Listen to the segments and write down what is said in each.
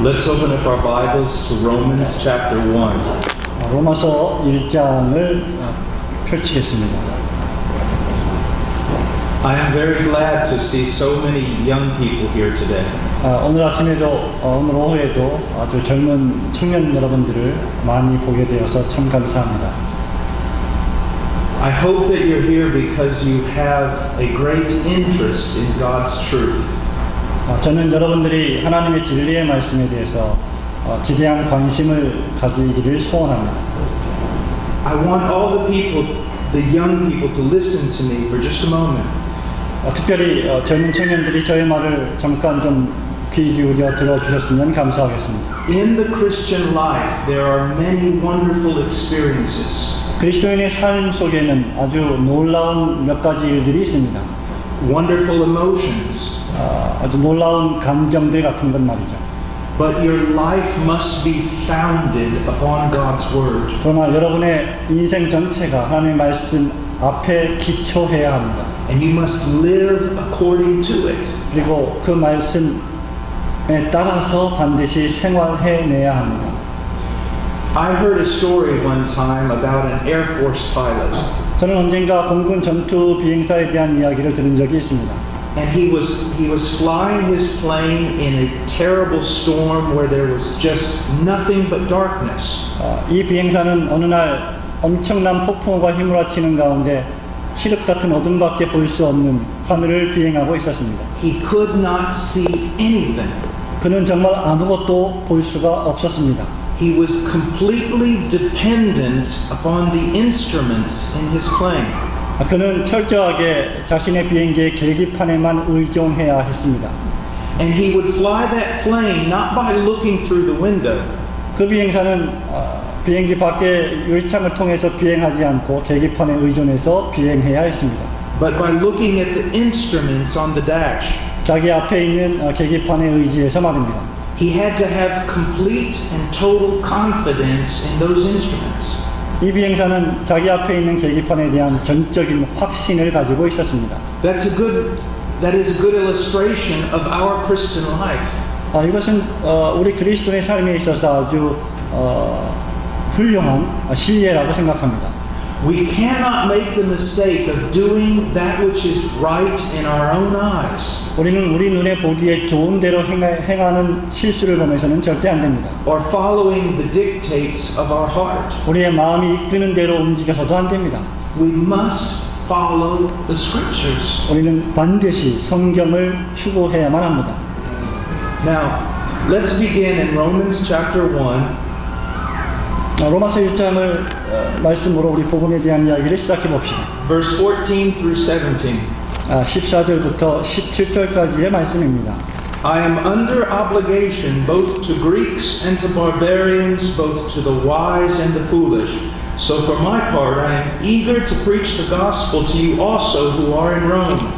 Let's open up our Bibles to Romans chapter 1. 로마서 1장을 펼치겠습니다. I am very glad to see so many young people here today. 오늘 아침에도 오늘 오후에도 아주 젊은 청년 여러분들을 많이 보게 되어서 참 감사합니다. I hope that you're here because you have a great interest in God's truth. 저는 여러분들이 하나님의 진리의 말씀에 대해서 지대한 관심을 가지기를 소원합니다. I want all the people, the young people, to listen to me for just a moment. 특별히 젊은 청년들이 저의 말을 잠깐 좀 귀 기울여 들어주셨으면 감사하겠습니다. In the Christian life, there are many wonderful experiences. 그리스도인의 삶 속에는 아주 놀라운 몇 가지 일들이 있습니다. Wonderful emotions. 아주 놀라운 감정들 같은 것 말이죠. But your life must be founded upon God's Word. 그러나 여러분의 인생 전체가 하나님의 말씀 앞에 기초해야 합니다. And you must live according to it. 그리고 그 말씀에 따라서 반드시 생활해내야 합니다. I heard a story one time about an Air Force pilot. 저는 언젠가 공군 전투 비행사에 대한 이야기를 들은 적이 있습니다. And he was flying his plane in a terrible storm where there was just nothing but darkness. 이 비행사는 어느 날 엄청난 폭풍우가 휘몰아치는 가운데 칠흑 같은 어둠밖에 볼 수 없는 하늘을 비행하고 있었습니다. He could not see anything. 그는 정말 아무것도 볼 수가 없었습니다. He was completely dependent upon the instruments in his plane. 그는 철저하게 자신의 비행기의 계기판에만 의존해야 했습니다. And he would fly that plane not by looking through the window. 그 비행사는 비행기 밖에 열창을 통해서 비행하지 않고 계기판에 의존해서 비행해야 했습니다. But by looking at the instruments on the dash. 자기 앞에 있는 계기판에 의지해서 말입니다. He had to have complete and total confidence in those instruments. 이 비행사는 자기 앞에 있는 계기판에 대한 전적인 확신을 가지고 있었습니다. That is a good illustration of our Christian life. 이것은 우리 그리스도의 삶에 있어서 아주 훌륭한 신뢰라고 생각합니다. We cannot make the mistake of doing that which is right in our own eyes. 우리는 우리 눈에 보기에 좋은 대로 행하는 실수를 범해서는 절대 안 됩니다. Or following the dictates of our heart. 우리의 마음이 이끄는 대로 움직여서도 안 됩니다. We must follow the scriptures. 우리는 반드시 성경을 추구해야만 합니다. Now, let's begin in Romans chapter 1. 로마서 1장을 말씀으로 우리 복음에 대한 이야기를 시작해 봅시다. Verse 14 through 17. 14절부터 17절까지의 말씀입니다. I am under obligation both to Greeks and to barbarians, both to the wise and the foolish. So for my part, I am eager to preach the gospel to you also who are in Rome.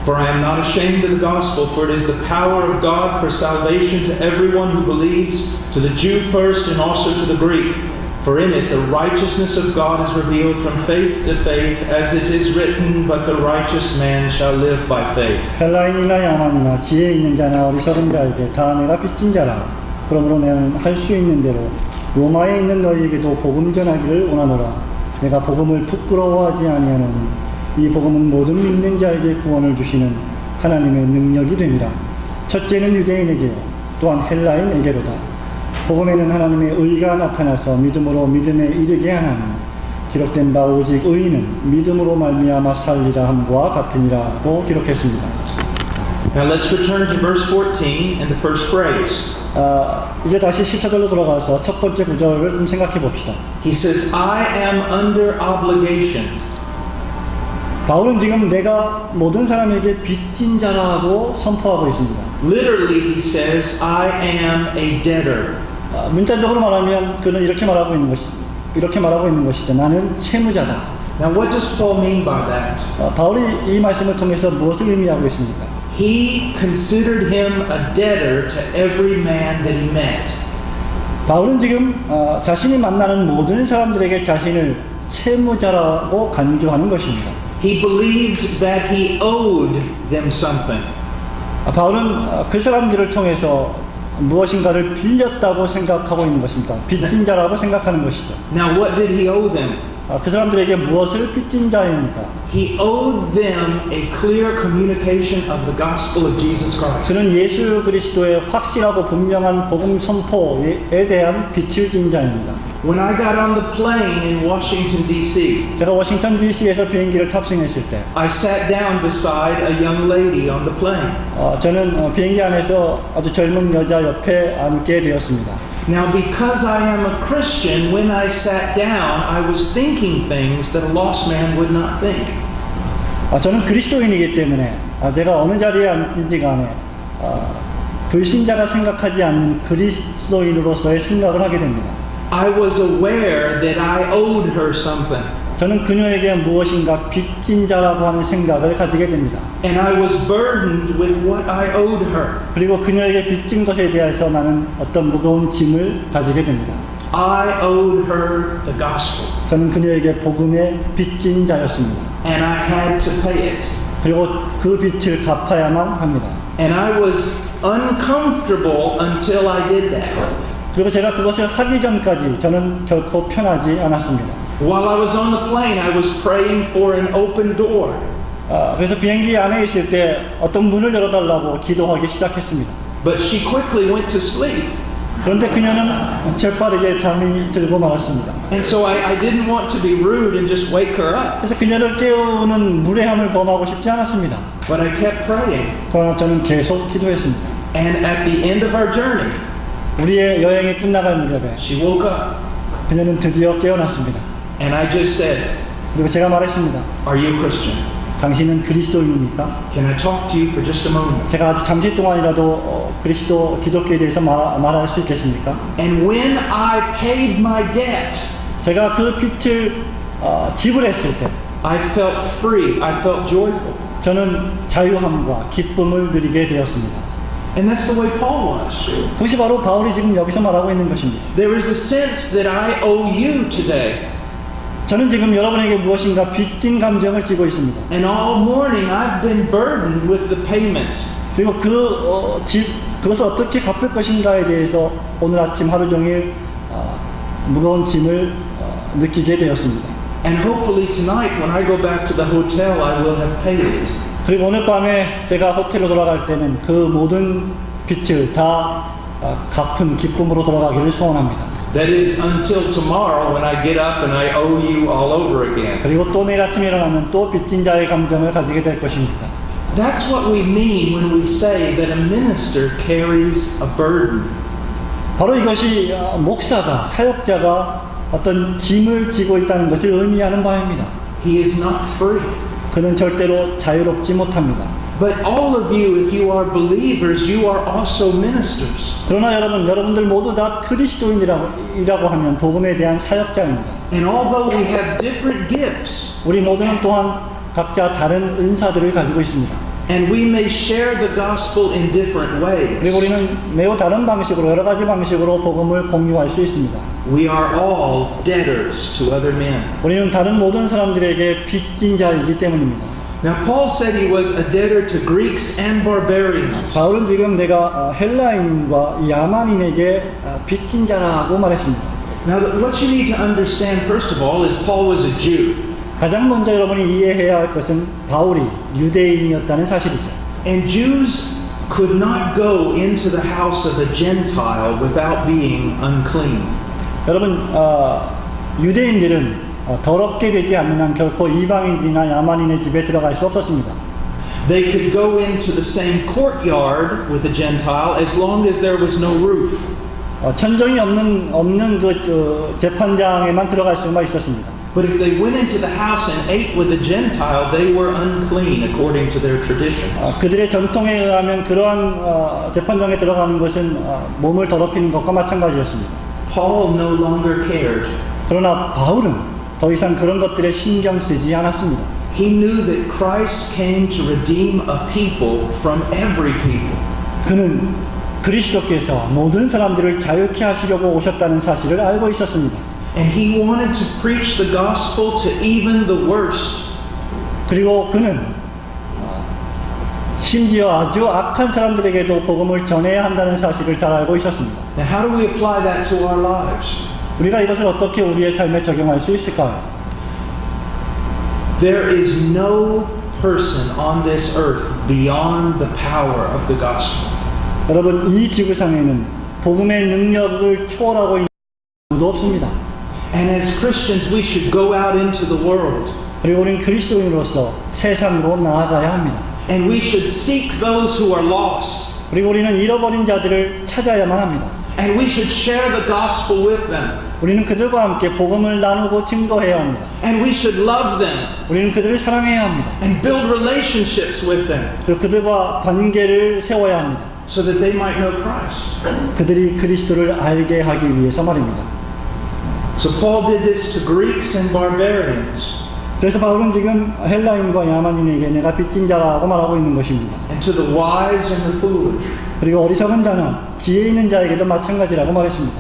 For I am not ashamed of the gospel, for it is the power of God for salvation to everyone who believes, to the Jew first and also to the Greek. For in it the righteousness of God is revealed from faith to faith, as it is written, but the righteous man shall live by faith. 헬라인이나 야만이나 지혜 있는 자나 어리석은 자에게 다 내가 빚진 자라. 그러므로 내가 할 수 있는 대로 로마에 있는 너희에게도 복음 전하기를 원하노라. 내가 복음을 부끄러워하지 아니하노니 이 복음은 모든 믿는 자에게 구원을 주시는 하나님의 능력이 됩니다. 첫째는 유대인에게요, 또한 헬라인에게로다. 복음에는 하나님의 의가 나타나서 믿음으로 믿음에 이르게 하나니 기록된 바 오직 의인은 믿음으로 말미암아 살리라 함과 같으니라고 기록했습니다. Now let's return to verse 14 and the first phrase. 이제 다시 14절로 돌아가서 첫 번째 구절을 좀 생각해 봅시다. He says, I am under obligation. 바울은 지금 내가 모든 사람에게 빚진 자라고 선포하고 있습니다. Literally, he says, I am a debtor. 문자적으로 말하면 그는 이렇게 말하고 있는 것이죠. 나는 채무자다. Now, what does Paul mean by that? 바울이 이 말씀을 통해서 무엇을 의미하고 있습니까? He considered him a debtor to every man that he met. 바울은 지금 자신이 만나는 모든 사람들에게 자신을 채무자라고 간주하는 것입니다. He believed that he owed them something. 바울은 그 사람들을 통해서 무엇인가를 빌렸다고 생각하고 있는 것입니다. 빚진 자라고 생각하는 것이죠. Now, what did he owe them? 그 사람들에게 무엇을 빚진 자입니까? He owed them a clear communication of the gospel of Jesus Christ. 그는 예수 그리스도의 확실하고 분명한 복음 선포에 대한 빚을 진 자입니다. When I got on the plane in Washington, D.C., 제가 워싱턴 DC에서 비행기를 탑승했을 때 I sat down beside a young lady on the plane. 저는 비행기 안에서 아주 젊은 여자 옆에 앉게 되었습니다. Now, because I am a Christian, when I sat down, I was thinking things that a lost man would not think. 저는 그리스도인이기 때문에 제가 어느 자리에 앉는지 간에 불신자가 생각하지 않는 그리스도인으로서의 생각을 하게 됩니다. I was aware that I owed her something. 저는 그녀에게 무엇인가 빚진 자라고 하는 생각을 가지게 됩니다. And I was burdened with what I owed her. 그리고 그녀에게 빚진 것에 대해서 나는 어떤 무거운 짐을 가지게 됩니다. I owed her the gospel. 저는 그녀에게 복음의 빚진 자였습니다. And I had to pay it. 그리고 그 빚을 갚아야만 합니다. And I was uncomfortable until I did that. 그리고 제가 그것을 하기 전까지 저는 결코 편하지 않았습니다. While I was on the plane, I was praying for an open door. 그래서 비행기 안에 있을 때 어떤 문을 열어달라고 기도하기 시작했습니다. But she quickly went to sleep. 그런데 그녀는 재빠르게 잠이 들고 말았습니다. And so I didn't want to be rude and just wake her up. 그래서 그녀를 깨우는 무례함을 범하고 싶지 않았습니다. But I kept praying. 그러나 저는 계속 기도했습니다. And at the end of our journey, 우리의 여행이 끝나갈 무렵에 she woke up. 그녀는 드디어 깨어났습니다. And I just said, 그리고 제가 말했습니다. Are you a Christian? 당신은 그리스도인입니까? Can I talk to you for just a moment? 제가 아주 잠시 동안이라도 기독교에 대해서 말할 수 있겠습니까? And when I paid my debt, 제가 그 빚을 지불했을 때 I felt free. I felt joyful. 저는 자유함과 기쁨을 누리게 되었습니다. And that's the way Paul was. 그것이 바로 바울이 지금 여기서 말하고 있는 것입니다. There is a sense that I owe you today. 저는 지금 여러분에게 무엇인가 빚진 감정을 지고 있습니다. And all morning I've been burdened with the payment. 그리고 그것을 어떻게 갚을 것인가에 대해서 오늘 아침 하루 종일 무거운 짐을 느끼게 되었습니다. And hopefully tonight when I go back to the hotel I will have paid it. 그리고 오늘 밤에 제가 호텔로 돌아갈 때는 그 모든 빚을 다 갚은 기쁨으로 돌아가기를 소원합니다. That is until tomorrow when I get up and I owe you all over again. 그리고 또 내일 아침에 일어나면 또 빚진 자의 감정을 가지게 될 것입니다. That's what we mean when we say that a minister carries a burden. 바로 이것이 목사가, 사역자가 어떤 짐을 지고 있다는 것을 의미하는 바입니다. He is not free. 그는 절대로 자유롭지 못합니다. But all of you, if you are believers, you are also ministers. 그러나 여러분들 모두 다 그리스도인이라고 하면 복음에 대한 사역자입니다. And although we have different gifts, 우리 모두는 또한 각자 다른 은사들을 가지고 있습니다. and we may share the gospel in different ways, 그리고 우리는 매우 다른 방식으로 여러 가지 방식으로 복음을 공유할 수 있습니다. we are all debtors to other men. 우리는 다른 모든 사람들에게 빚진 자이기 때문입니다. Now, Paul said he was a debtor to Greeks and barbarians. 바울은 지금 내가 헬라인과 야만인에게 빚진 자라고 말했습니다. Now, what you need to understand, first of all, is Paul was a Jew. 가장 먼저 여러분이 이해해야 할 것은 바울이 유대인이었다는 사실이죠. And Jews could not go into the house of a Gentile without being unclean. 여러분, 유대인들은 더럽게 되지 않는 한 결코 이방인들이나 야만인의 집에 들어갈 수 없었습니다. They could go into the same courtyard with a Gentile as long as there was no roof. 천정이 없는 그 재판장에만 들어갈 수만 있었습니다. But if they went into the house and ate with a Gentile, they were unclean according to their traditions. 그들의 전통에 의하면 그러한 재판장에 들어가는 것은 몸을 더럽히는 것과 마찬가지였습니다. Paul no longer cared. 그러나 바울은 더 이상 그런 것들에 신경 쓰지 않았습니다. He knew that Christ came to redeem a people from every people. 그는 그리스도께서 모든 사람들을 자유케 하시려고 오셨다는 사실을 알고 있었습니다. And he wanted to preach the gospel to even the worst. 그리고 그는 심지어 아주 악한 사람들에게도 복음을 전해야 한다는 사실을 잘 알고 있었습니다. Now, how do we apply that to our lives? 우리가 이것을 어떻게 우리의 삶에 적용할 수 있을까요? There is no person on this earth beyond the power of the gospel. 여러분, 이 지구상에는 복음의 능력을 초월하고 있는 아무도 없습니다. And as Christians, we should go out into the world. 그리고 우리는 그리스도인으로서 세상으로 나아가야 합니다. And we should seek those who are lost. 그리고 우리는 잃어버린 자들을 찾아야만 합니다. And we should share the gospel with them. 우리는 그들과 함께 복음을 나누고 증거해야 합니다. And we should love them. 우리는 그들을 사랑해야 합니다. And build relationships with them. 그리고 그들과 관계를 세워야 합니다. So that they might know Christ. 그들이 그리스도를 알게 하기 위해서 말입니다. So Paul did this to Greeks and barbarians. 그래서 바울은 지금 헬라인과 야만인에게 내가 빚진 자라고 말하고 있는 것입니다. And to the wise and the foolish. 그리고 어리석은 자나 지혜 있는 자에게도 마찬가지라고 말했습니다.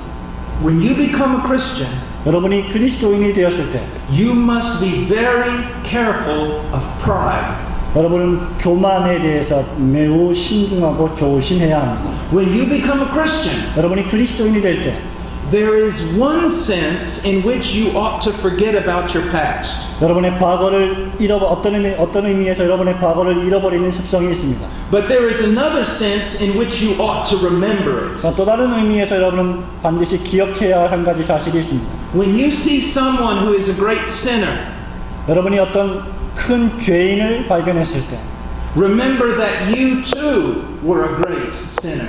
When you become a Christian, 여러분이 그리스도인이 되었을 때 you must be very careful of pride. 여러분은 교만에 대해서 매우 신중하고 조심해야 합니다. When you become a Christian, 여러분이 그리스도인이 될 때 there is one sense in which you ought to forget about your past. 여러분의 과거를 어떤 의미에서 여러분의 과거를 잃어버리는 습성이 있습니다. But there is another sense in which you ought to remember it. 또 다른 의미에서 여러분은 반드시 기억해야 할 한 가지 사실이 있습니다. When you see someone who is a great sinner, 여러분이 어떤 큰 죄인을 발견했을 때 remember that you too were a great sinner.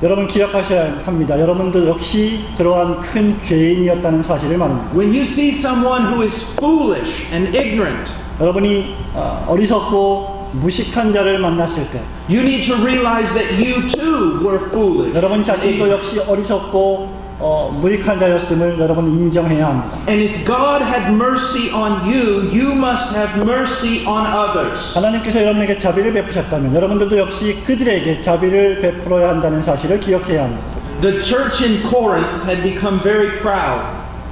여러분 기억하셔야 합니다. 여러분도 역시 그러한 큰 죄인이었다는 사실을 말합니다. When you see someone who is foolish and ignorant, 여러분이 어리석고 무식한 자를 만났을 때 you need to realize that you too were foolish. 여러분 자신도 역시 어리석고 무익한 자였음을 여러분 인정해야 합니다. And if God had mercy on you, you must have mercy on others. 하나님께서 여러분에게 자비를 베푸셨다면 여러분들도 역시 그들에게 자비를 베풀어야 한다는 사실을 기억해야 합니다. The church in Corinth had become very proud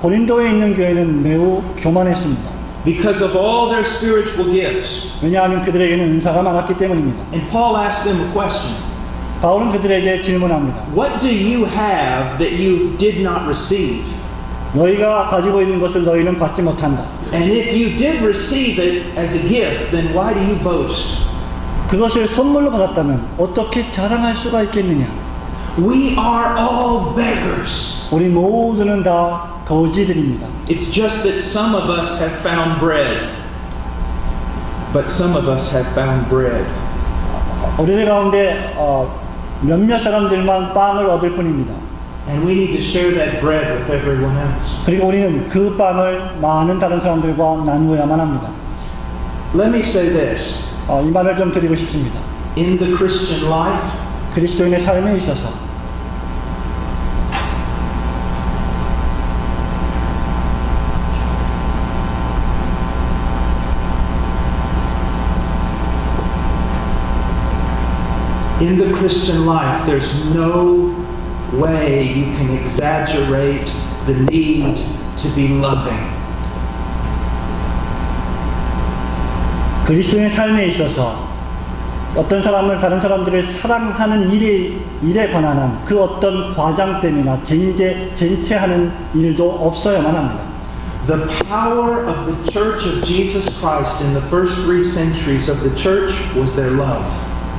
고린도에 있는 교회는 매우 교만했습니다. because of all their spiritual gifts. 왜냐하면 그들에게는 은사가 많았기 때문입니다. And Paul asked them a question. 바울은 그들에게 질문합니다. What do you have that you did not receive? 너희가 가지고 있는 것을 너희는 받지 못한다. And if you did receive it as a gift, then why do you boast? 그것을 선물로 받았다면 어떻게 자랑할 수가 있겠느냐? We are all beggars. 우리 모두는 다 거지들입니다. It's just that some of us have found bread. But some of us have found bread. 우리들 가운데 몇몇 사람들만 빵을 얻을 뿐입니다. And we need to share that bread with everyone else. 그리고 우리는 그 빵을 많은 다른 사람들과 나누어야만 합니다. Let me say this. 이 말을 좀 드리고 싶습니다. In the Christian life, 그리스도인의 삶에 있어서 in the Christian life, there's no way you can exaggerate the need to be loving. 그리스도인의 삶에 있어서 어떤 사람을 다른 사람들을 사랑하는 일에 관한 그 어떤 과장됨이나 쟁체하는 일도 없어야만 합니다. The power of the Church of Jesus Christ in the first 3 centuries of the church was their love.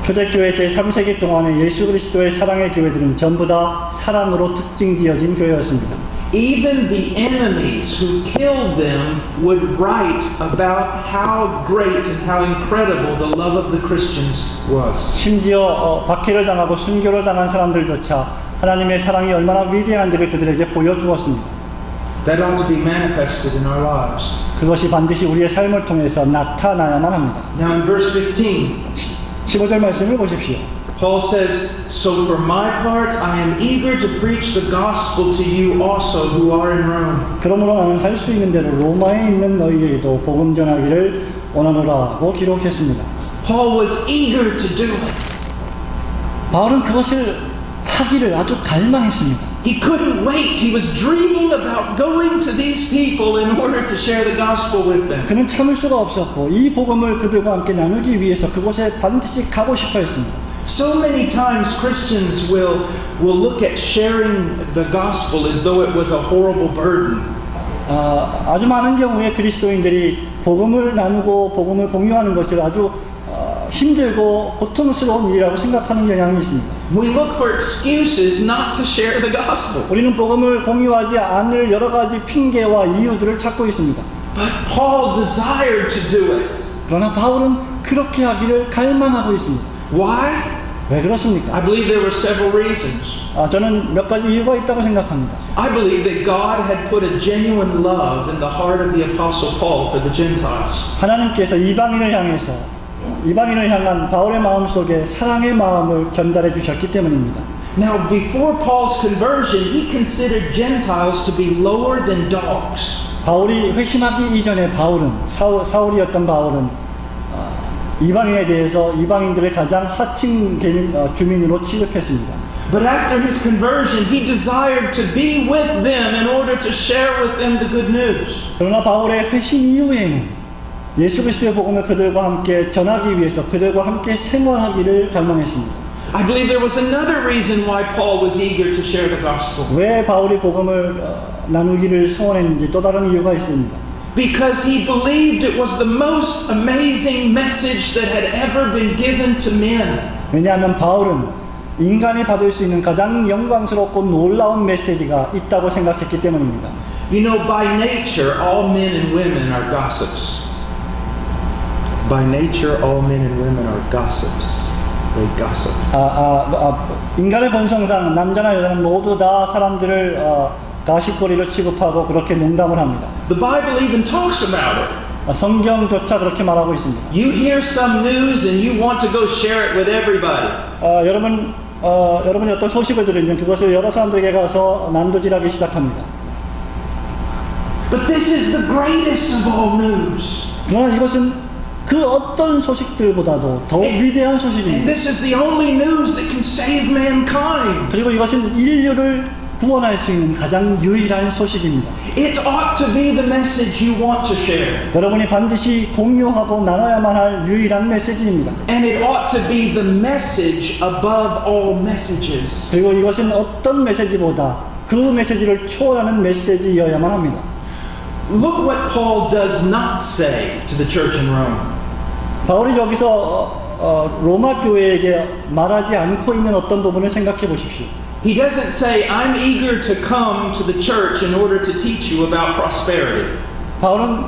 초대교회 제3세기 동안의 예수 그리스도의 사랑의 교회들은 전부 다 사랑으로 특징지어진 교회였습니다. Even the enemies who killed them would write about how great and how incredible the love of the Christians was. 심지어 박해를 당하고 순교를 당한 사람들조차 하나님의 사랑이 얼마나 위대한지를 그들에게 보여주었습니다. That ought to be manifested in our lives. 그것이 반드시 우리의 삶을 통해서 나타나야만 합니다. Now in verse 15, 15절 말씀을 보십시오. Paul says, "So for my part, I am eager to preach the gospel to you also who are in Rome." 그러므로 나는 할 수 있는 대로 로마에 있는 너희에게도 복음 전하기를 원하노라고 기록했습니다. Paul was eager to do it. 바울은 그것을 하기를 아주 갈망했습니다. He couldn't wait. He was dreaming about going to these people in order to share the gospel with them. 그는 참을 수가 없었고 이 복음을 그들과 함께 나누기 위해서 그곳에 반드시 가고 싶어 했습니다. So many times Christians will look at sharing the gospel as though it was a horrible burden. 아주 많은 경우에 그리스도인들이 복음을 나누고 복음을 공유하는 것을 아주 힘들고 고통스러운 일이라고 생각하는 경향이 있습니다. We look for excuses not to share the gospel. 우리는 복음을 공유하지 않을 여러 가지 핑계와 이유들을 찾고 있습니다. But Paul desired to do it. 그러나 바울은 그렇게 하기를 갈망하고 있습니다. Why? 왜 그렇습니까? I believe there were several reasons. 저는 몇 가지 이유가 있다고 생각합니다. I believe that God had put a genuine love in the heart of the Apostle Paul for the Gentiles. 하나님께서 이방인을 향한 바울의 마음 속에 사랑의 마음을 전달해 주셨기 때문입니다. Now, before Paul's conversion, he considered Gentiles to be lower than dogs. 바울이 회심하기 이전에 사울이었던 바울은 이방인에 대해서 이방인들의 가장 하층 주민으로 취급했습니다. But after his conversion, he desired to be with them in order to share with them the good news. 그러나 바울의 회심 이후에는 예수 그리스도의 복음을 그들과 함께 전하기 위해서 그들과 함께 생활하기를 갈망했습니다. I believe there was another reason why Paul was eager to share the gospel. 왜 바울이 복음을 나누기를 소원했는지 또 다른 이유가 있습니다. Because he believed it was the most amazing message that had ever been given to men. 왜냐하면 바울은 인간이 받을 수 있는 가장 영광스럽고 놀라운 메시지가 있다고 생각했기 때문입니다. You know, by nature, all men and women are gossips. By nature, all men and women are gossips. They gossip. 인간의 본성상 남자나 여자는 모두 다 사람들을 가십거리로 취급하고 그렇게 농담을 합니다. The Bible even talks about it. 성경조차 그렇게 말하고 있습니다. You hear some news and you want to go share it with everybody. 여러분이 어떤 소식을 들으면 그것을 여러 사람들에게 가서 난도질하기 시작합니다. But this is the greatest of all news. 그러나 이것은 그 어떤 소식들보다도 더 위대한 And 소식입니다. this is the only news that can save mankind. 그리고 이것은 인류를 구원할 수 있는 가장 유일한 소식입니다. It ought to be the message you want to share. 여러분이 반드시 공유하고 나눠야만 할 유일한 메시지입니다. And it ought to be the message above all messages. 그리고 이것은 어떤 메시지보다 그 메시지를 초월하는 메시지여야만 합니다. Look what Paul does not say to the church in Rome. 바울이 여기서 로마 교회에게 말하지 않고 있는 어떤 부분을 생각해 보십시오. He doesn't say, I'm eager to come to the church in order to teach you about prosperity. 바울은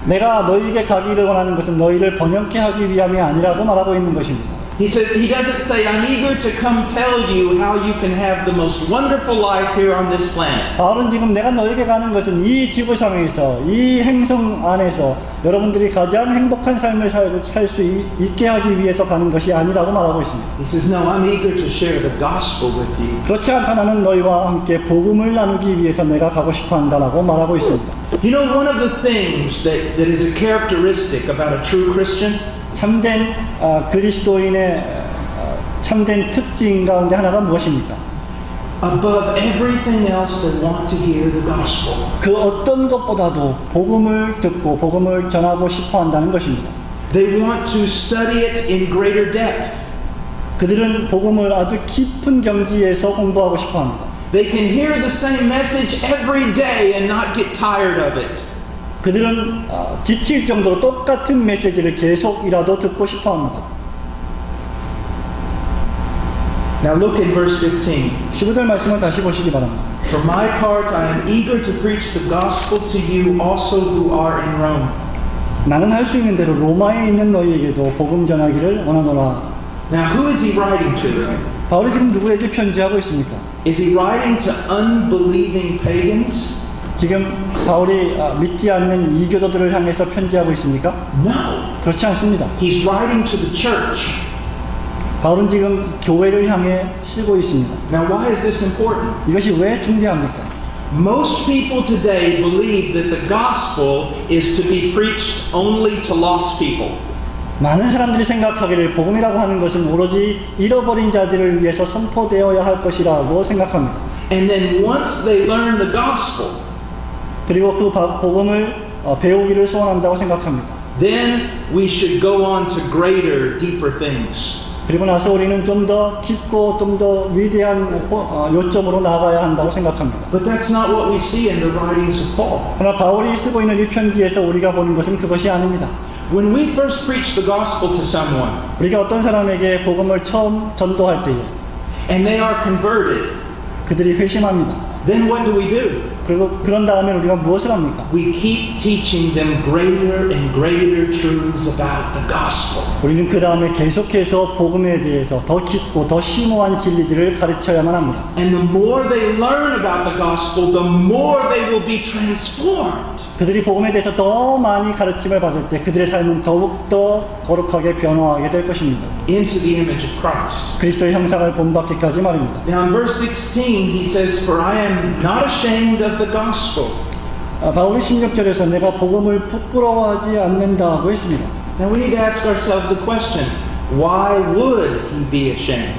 내가 너희에게 가기를 원하는 것은 너희를 번영케 하기 위함이 아니라고 말하고 있는 것입니다. He doesn't say, I'm eager to come tell you how you can have the most wonderful life here on this planet. 바울은 지금 내가 너희에게 가는 것은 이 지구상에서 이 행성 안에서 여러분들이 가장 행복한 삶을 살 수 있게 하기 위해서 가는 것이 아니라고 말하고 있습니다. He says, no, I'm eager to share the gospel with you. 그렇지 않다 나는 너희와 함께 복음을 나누기 위해서 내가 가고 싶어 한다라고 말하고 있습니다. You know, one of the things that is a characteristic about a true Christian 참된 그리스도인의 참된 특징 가운데 하나가 무엇입니까? above everything else they want to hear the gospel. 그 어떤 것보다도 복음을 듣고 복음을 전하고 싶어 한다는 것입니다. They want to study it in greater depth. 그들은 복음을 아주 깊은 경지에서 공부하고 싶어 합니다. They can hear the same message every day and not get tired of it. 그들은 지칠 정도로 똑같은 메시지를 계속이라도 듣고 싶어 합니다. Now look at verse 15. 15절 말씀을 다시 보시기 바랍니다. For my part, I am eager to preach the gospel to you also who are in Rome. 나는 할 수 있는 대로 로마에 있는 너희에게도 복음 전하기를 원하노라. Now who is he writing to? 바울이 지금 누구에게 편지하고 있습니까? Is he writing to unbelieving pagans? 지금 바울이 믿지 않는 이교도들을 향해서 편지하고 있습니까? No. 그렇지 않습니다. He's writing to the church. 바울은 지금 교회를 향해 쓰고 있습니다. Now why is this important? 이것이 왜 중요합니까? Most people today believe that the gospel is to be preached only to lost people. 많은 사람들이 생각하기를 복음이라고 하는 것은 오로지 잃어버린 자들을 위해서 선포되어야 할 것이라고 생각합니다. And then once they learn the gospel, 그리고 그 복음을 배우기를 소원한다고 생각합니다. then we should go on to greater, deeper things. 그리고 나서 우리는 좀 더 깊고 좀 더 위대한 요점으로 나아가야 한다고 생각합니다. But that's not what we see in the writings of Paul. 그러나 바울이 쓰고 있는 이 편지에서 우리가 보는 것은 그것이 아닙니다. When we first preach the gospel to someone, 우리가 어떤 사람에게 복음을 처음 전도할 때에 and they are converted, 그들이 회심합니다. then what do we do? 그리고 그런 다음에 우리가 무엇을 합니까? We keep teaching them greater and greater truths about the gospel. 우리는 그 다음에 계속해서 복음에 대해서 더 깊고 더 심오한 진리들을 가르쳐야만 합니다. And the more they learn about the gospel, the more they will be transformed 그들이 복음에 대해서 더 많이 가르침을 받을 때 그들의 삶은 더욱더 거룩하게 변화하게 될 것입니다. into the image of Christ. 그리스도의 형상을 본받기까지 말입니다. Now in verse 16 he says, For I am not ashamed of the gospel. 바울이 16절에서 내가 복음을 부끄러워하지 않는다고 했습니다. Now we need to ask ourselves a question. Why would he be ashamed?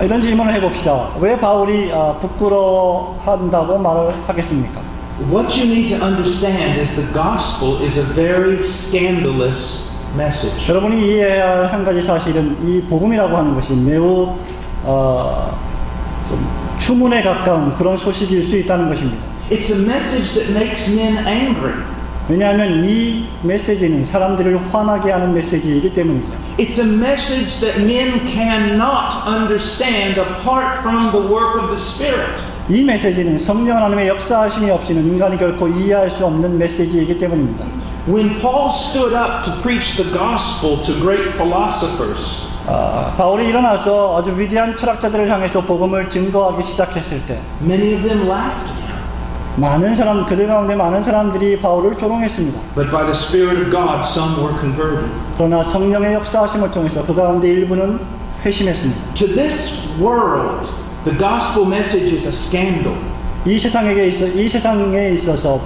이런 질문을 해봅시다. 왜 바울이 부끄러워한다고 말을 하겠습니까? What you need to understand is the gospel is a very scandalous message. 여러분이 이해해야 할 한 가지 사실은 이 복음이라고 하는 것이 매우 좀 추문에 가까운 그런 소식일 수 있다는 것입니다. It's a message that makes men angry. 왜냐하면 이 메시지는 사람들을 화나게 하는 메시지이기 때문이죠. It's a message that men cannot understand apart from the work of the Spirit. 이 메시지는 성령 하나님의 역사하심이 없이는 인간이 결코 이해할 수 없는 메시지이기 때문입니다. When Paul stood up to preach the gospel to great philosophers, 바울이 일어나서 아주 위대한 철학자들을 향해서 복음을 증거하기 시작했을 때 many of them laughed at him. 그들 가운데 많은 사람들이 바울을 조롱했습니다. But by the Spirit of God, some were converted. 그러나 성령의 역사하심을 통해서 그 가운데 일부는 회심했습니다. To this world, the gospel message is a scandal. 이 세상에 있어서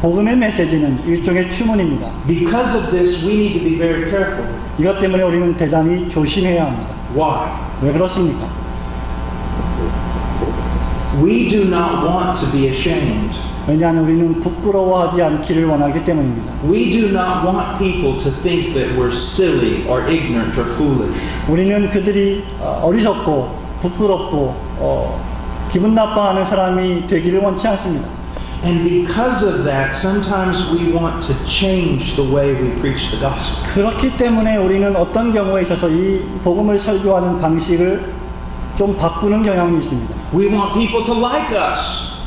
복음의 메시지는 일종의 추문입니다. Because of this, we need to be very careful. 이것 때문에 우리는 대단히 조심해야 합니다. Why? 왜 그렇습니까? We do not want to be ashamed. 왜냐하면 우리는 부끄러워하지 않기를 원하기 때문입니다. We do not want people to think that we're silly or ignorant or foolish. 우리는 그들이 어리석고 부끄럽고 기분 나빠하는 사람이 되기를 원치 않습니다. And because of that, sometimes we want to change the way we preach the gospel. 그렇기 때문에 우리는 어떤 경우에 있어서 이 복음을 설교하는 방식을 좀 바꾸는 경향이 있습니다. We want people to like us.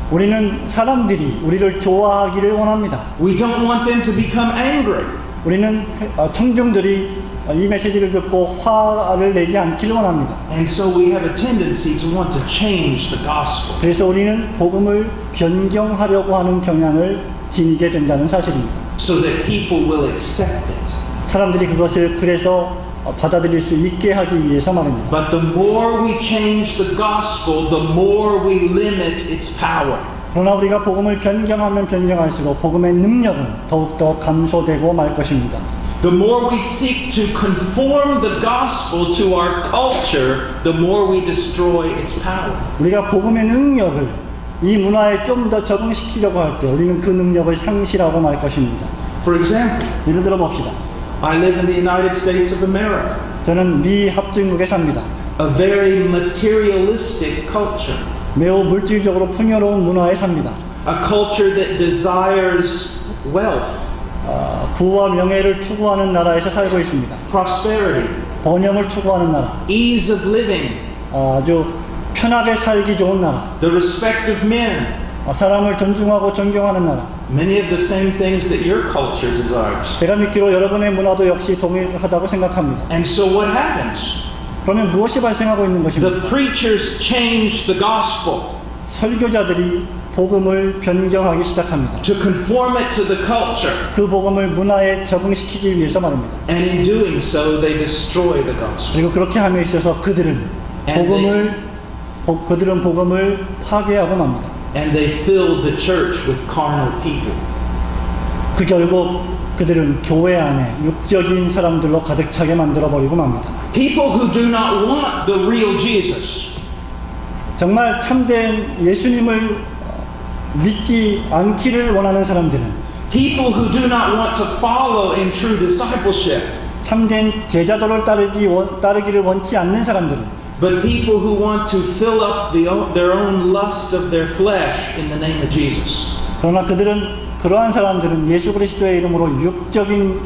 우리는 사람들이 우리를 좋아하기를 원합니다. We don't want them to become angry. 우리는 청중들이 이 메시지를 듣고 화를 내지 않기를 원합니다. And so we have a tendency to want to change the gospel. 그래서 우리는 복음을 변경하려고 하는 경향을 지니게 된다는 사실입니다. So that people will accept it. 사람들이 그것을 그래서 받아들일 수 있게 하기 위해서 말입니다. But the more we change the gospel, the more we limit its power. 그러나 우리가 복음을 변경하면 변경할수록 복음의 능력은 더욱더 감소되고 말 것입니다. The more we seek to conform the gospel to our culture, the more we destroy its power. 우리가 복음의 능력을 이 문화에 좀 더 적응시키려고 할 때 우리는 그 능력을 상실하고 말 것입니다. For example, 예를 들어 봅시다. I live in the United States of America, 저는 미 합중국에 삽니다. a very materialistic culture, 매우 물질적으로 풍요로운 문화에 삽니다. a culture that desires wealth, 부와 명예를 추구하는 나라에서 살고 있습니다. prosperity, 번영을 추구하는 나라, ease of living, 아주 편하게 살기 좋은 나라, the respect of men, 사람을 존중하고 존경하는 나라. many of the same things that your culture desires. 제가 믿기로 여러분의 문화도 역시 동일하다고 생각합니다. And so what happens? 그러면 무엇이 발생하고 있는 것입니까? The preachers change the gospel 설교자들이 복음을 변경하기 시작합니다. to conform it to the culture. 그 복음을 문화에 적응시키기 위해서 말입니다. And in doing so, they destroy the gospel. 그리고 그렇게 함에 있어서 그들은 복음을 파괴하고 맙니다. And they fill the church with carnal people. 그 결국 그들은 교회 안에 육적인 사람들로 가득 차게 만들어버리고 맙니다. People who do not want the real Jesus. 정말 참된 예수님을 믿지 않기를 원하는 사람들은, People who do not want to follow in true discipleship. 참된 제자도를 따르기를 원치 않는 사람들은, But people who want to fill up their own lust of their flesh in the name of Jesus. 그러나 그러한 사람들은 예수 그리스도의 이름으로 육적인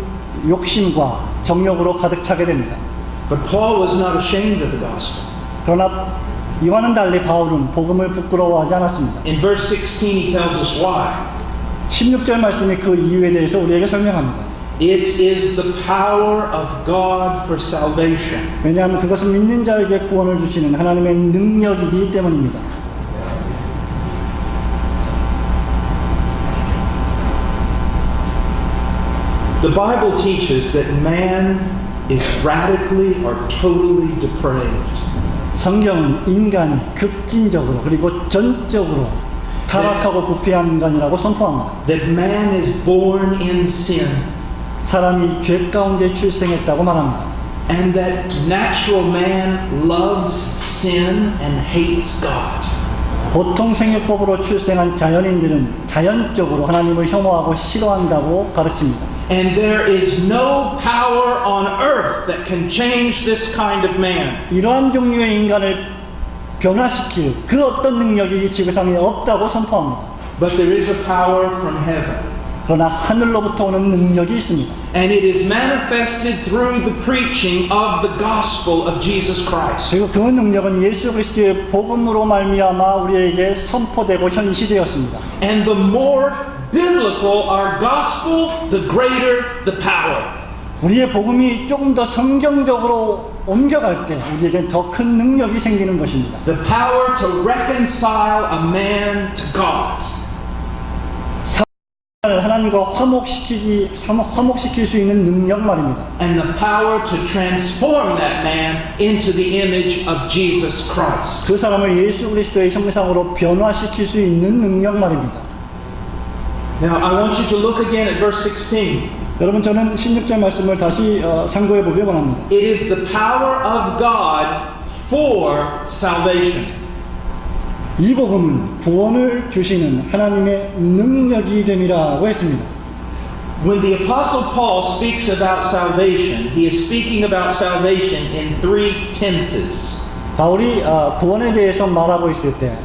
욕심과 정욕으로 가득 차게 됩니다. But Paul was not ashamed of the gospel. 그러나 이와는 달리 바울은 복음을 부끄러워하지 않았습니다. In verse 16 he tells us why. 16절 말씀이 그 이유에 대해서 우리에게 설명합니다. It is the power of God for salvation. 왜냐하면 그것은 믿는 자에게 구원을 주시는 하나님의 능력이기 때문입니다. The Bible teaches that man is radically or totally depraved. 성경은 인간이 급진적으로 그리고 전적으로 타락하고 부패한 인간이라고 선포합니다. That man is born in sin. 사람이 죄 가운데 출생했다고 말합니다. And that natural man loves sin and hates God. 보통 생육법으로 출생한 자연인들은 자연적으로 하나님을 혐오하고 싫어한다고 가르칩니다. And there is no power on earth that can change this kind of man. 이러한 종류의 인간을 변화시킬 그 어떤 능력이 이 지구상에 없다고 선포합니다. But there is a power from heaven. 그러나 하늘로부터 오는 능력이 있습니다. And it is manifested through the preaching of the gospel of Jesus Christ. 그리고 그 능력은 예수 그리스도의 복음으로 말미암아 우리에게 선포되고 현시되었습니다. And the more biblical our gospel, the greater the power. 우리의 복음이 조금 더 성경적으로 옮겨갈 때 우리에겐 더 큰 능력이 생기는 것입니다. The power to reconcile a man to God. 하나님과 화목시킬 수 있는 능력 말입니다. And the power to transform that man into the image of Jesus Christ. 그 사람을 예수 그리스도의 형상으로 변화시킬 수 있는 능력 말입니다. Now I want you to look again at verse 16. 여러분, 저는 16절 말씀을 다시 상고해 보길 원합니다. It is the power of God for salvation. 이 복음은 구원을 주시는 하나님의 능력이 됨이라고 했습니다. When the Apostle Paul speaks about salvation, he is speaking about salvation in three tenses. 바울이 구원에 대해서 말하고 있을 때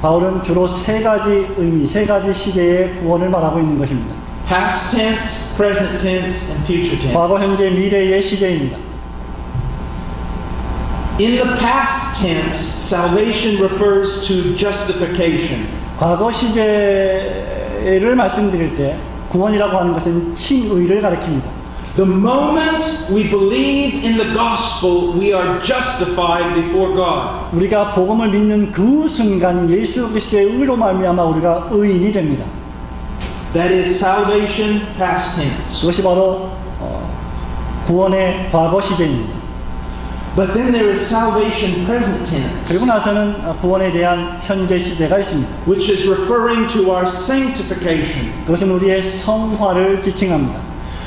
바울은 주로 세 가지 의미, 세 가지 시제의 구원을 말하고 있는 것입니다. Past tense, present tense, and future tense. 과거, 현재, 미래의 시제입니다. In the past tense, salvation refers to justification. 과거 시제를 말씀드릴 때 구원이라고 하는 것은 칭의를 가리킵니다. The moment we believe in the gospel, we are justified before God. 우리가 복음을 믿는 그 순간 예수 그리스도의 의로 말미암아 우리가 의인이 됩니다. That is salvation past tense. 그것이 바로 구원의 과거 시제입니다. But then there is salvation present tense, 그리고 나서는 구원에 대한 현재 시제가 있습니다. which is referring to our sanctification. 그것은 우리의 성화를 지칭합니다.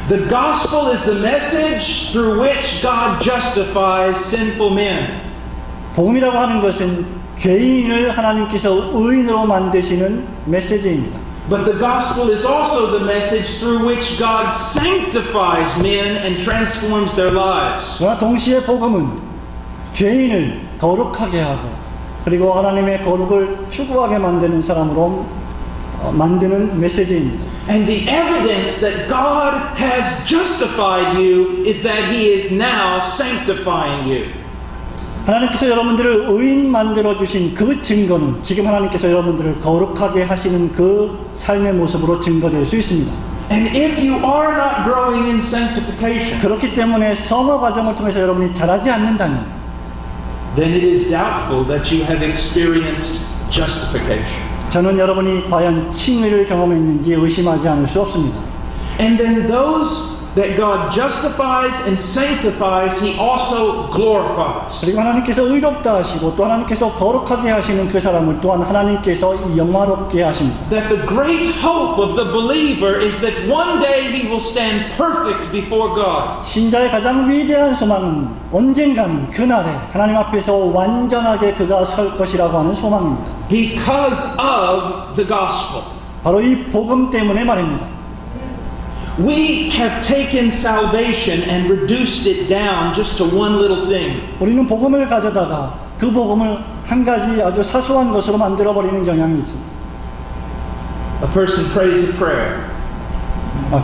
The gospel is the message through which God justifies sinful men. 복음이라고 하는 것은 죄인을 하나님께서 의인으로 만드시는 메시지입니다. But the gospel is also the message through which God sanctifies men and transforms their lives. 그러나 동시에 복음은 죄인을 거룩하게 하고 그리고 하나님의 거룩을 추구하게 만드는 사람으로 만드는 메시지입니다. And the evidence that God has justified you is that He is now sanctifying you. 하나님께서 여러분들을 의인 만들어 주신 그 증거는 지금 하나님께서 여러분들을 거룩하게 하시는 그 삶의 모습으로 증거될 수 있습니다. And if you are not growing in sanctification, 그렇기 때문에 성화 과정을 통해서 여러분이 자라지 않는다면 then it is doubtful that you have experienced justification. 저는 여러분이 과연 칭의를 경험했는지 의심하지 않을 수 없습니다. And then those that God justifies and sanctifies, He also glorifies. 그리고 하나님께서 의롭다 하시고 또 하나님께서 거룩하게 하시는 그 사람을 또한 하나님께서 영화롭게 하십니다. That the great hope of the believer is that one day he will stand perfect before God. 신자의 가장 위대한 소망은 언젠간 그날에 하나님 앞에서 완전하게 그가 설 것이라고 하는 소망입니다. Because of the gospel. 바로 이 복음 때문에 말입니다. We have taken salvation and reduced it down just to one little thing. 우리는 복음을 가져다가 그 복음을 한 가지 아주 사소한 것으로 만들어 버리는 경향이 있습니다. A person prays a prayer.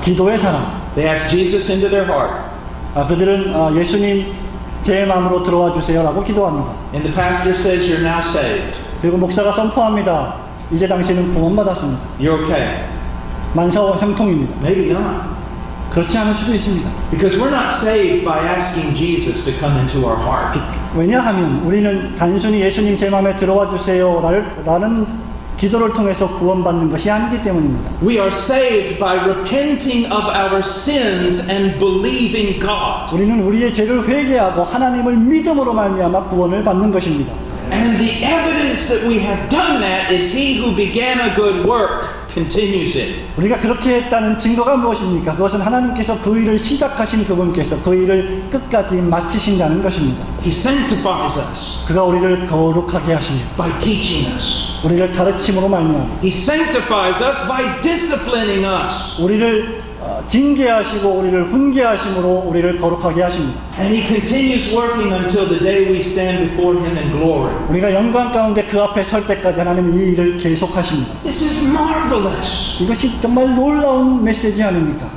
기도의 사람. They ask Jesus into their heart. 그들은 예수님 제 마음으로 들어와 주세요라고 기도합니다. And the pastor says you're now saved. 그리고 목사가 선포합니다. 이제 당신은 구원받았습니다. You're okay. 만사 형통입니다. Maybe not. 그렇지 않을 수도 있습니다. Because we're not saved by asking Jesus to come into our heart. 왜냐하면 우리는 단순히 예수님 제 마음에 들어와 주세요라는 기도를 통해서 구원받는 것이 아니기 때문입니다. We are saved by repenting of our sins and believing God. 우리는 우리의 죄를 회개하고 하나님을 믿음으로 말미암아 구원을 받는 것입니다. And the evidence that we have done that is He who began a good work continues it. 우리가 그렇게 했다는 증거가 무엇입니까? 그것은 하나님께서 그 일을 시작하신 그분께서 그 일을 끝까지 마치신다는 것입니다. He sanctifies us 그가 우리를 거룩하게 하십니다. by teaching us. 우리를 가르침으로 말미암아 He sanctifies us by disciplining us. 우리를 징계하시고 우리를 훈계하심으로 우리를 거룩하게 하십니다. And He continues working until the day we stand before Him in glory. 우리가 영광 가운데 그 앞에 설 때까지 하나님은 이 일을 계속하십니다. This is marvelous. 이것이 정말 놀라운 메시지 아닙니까?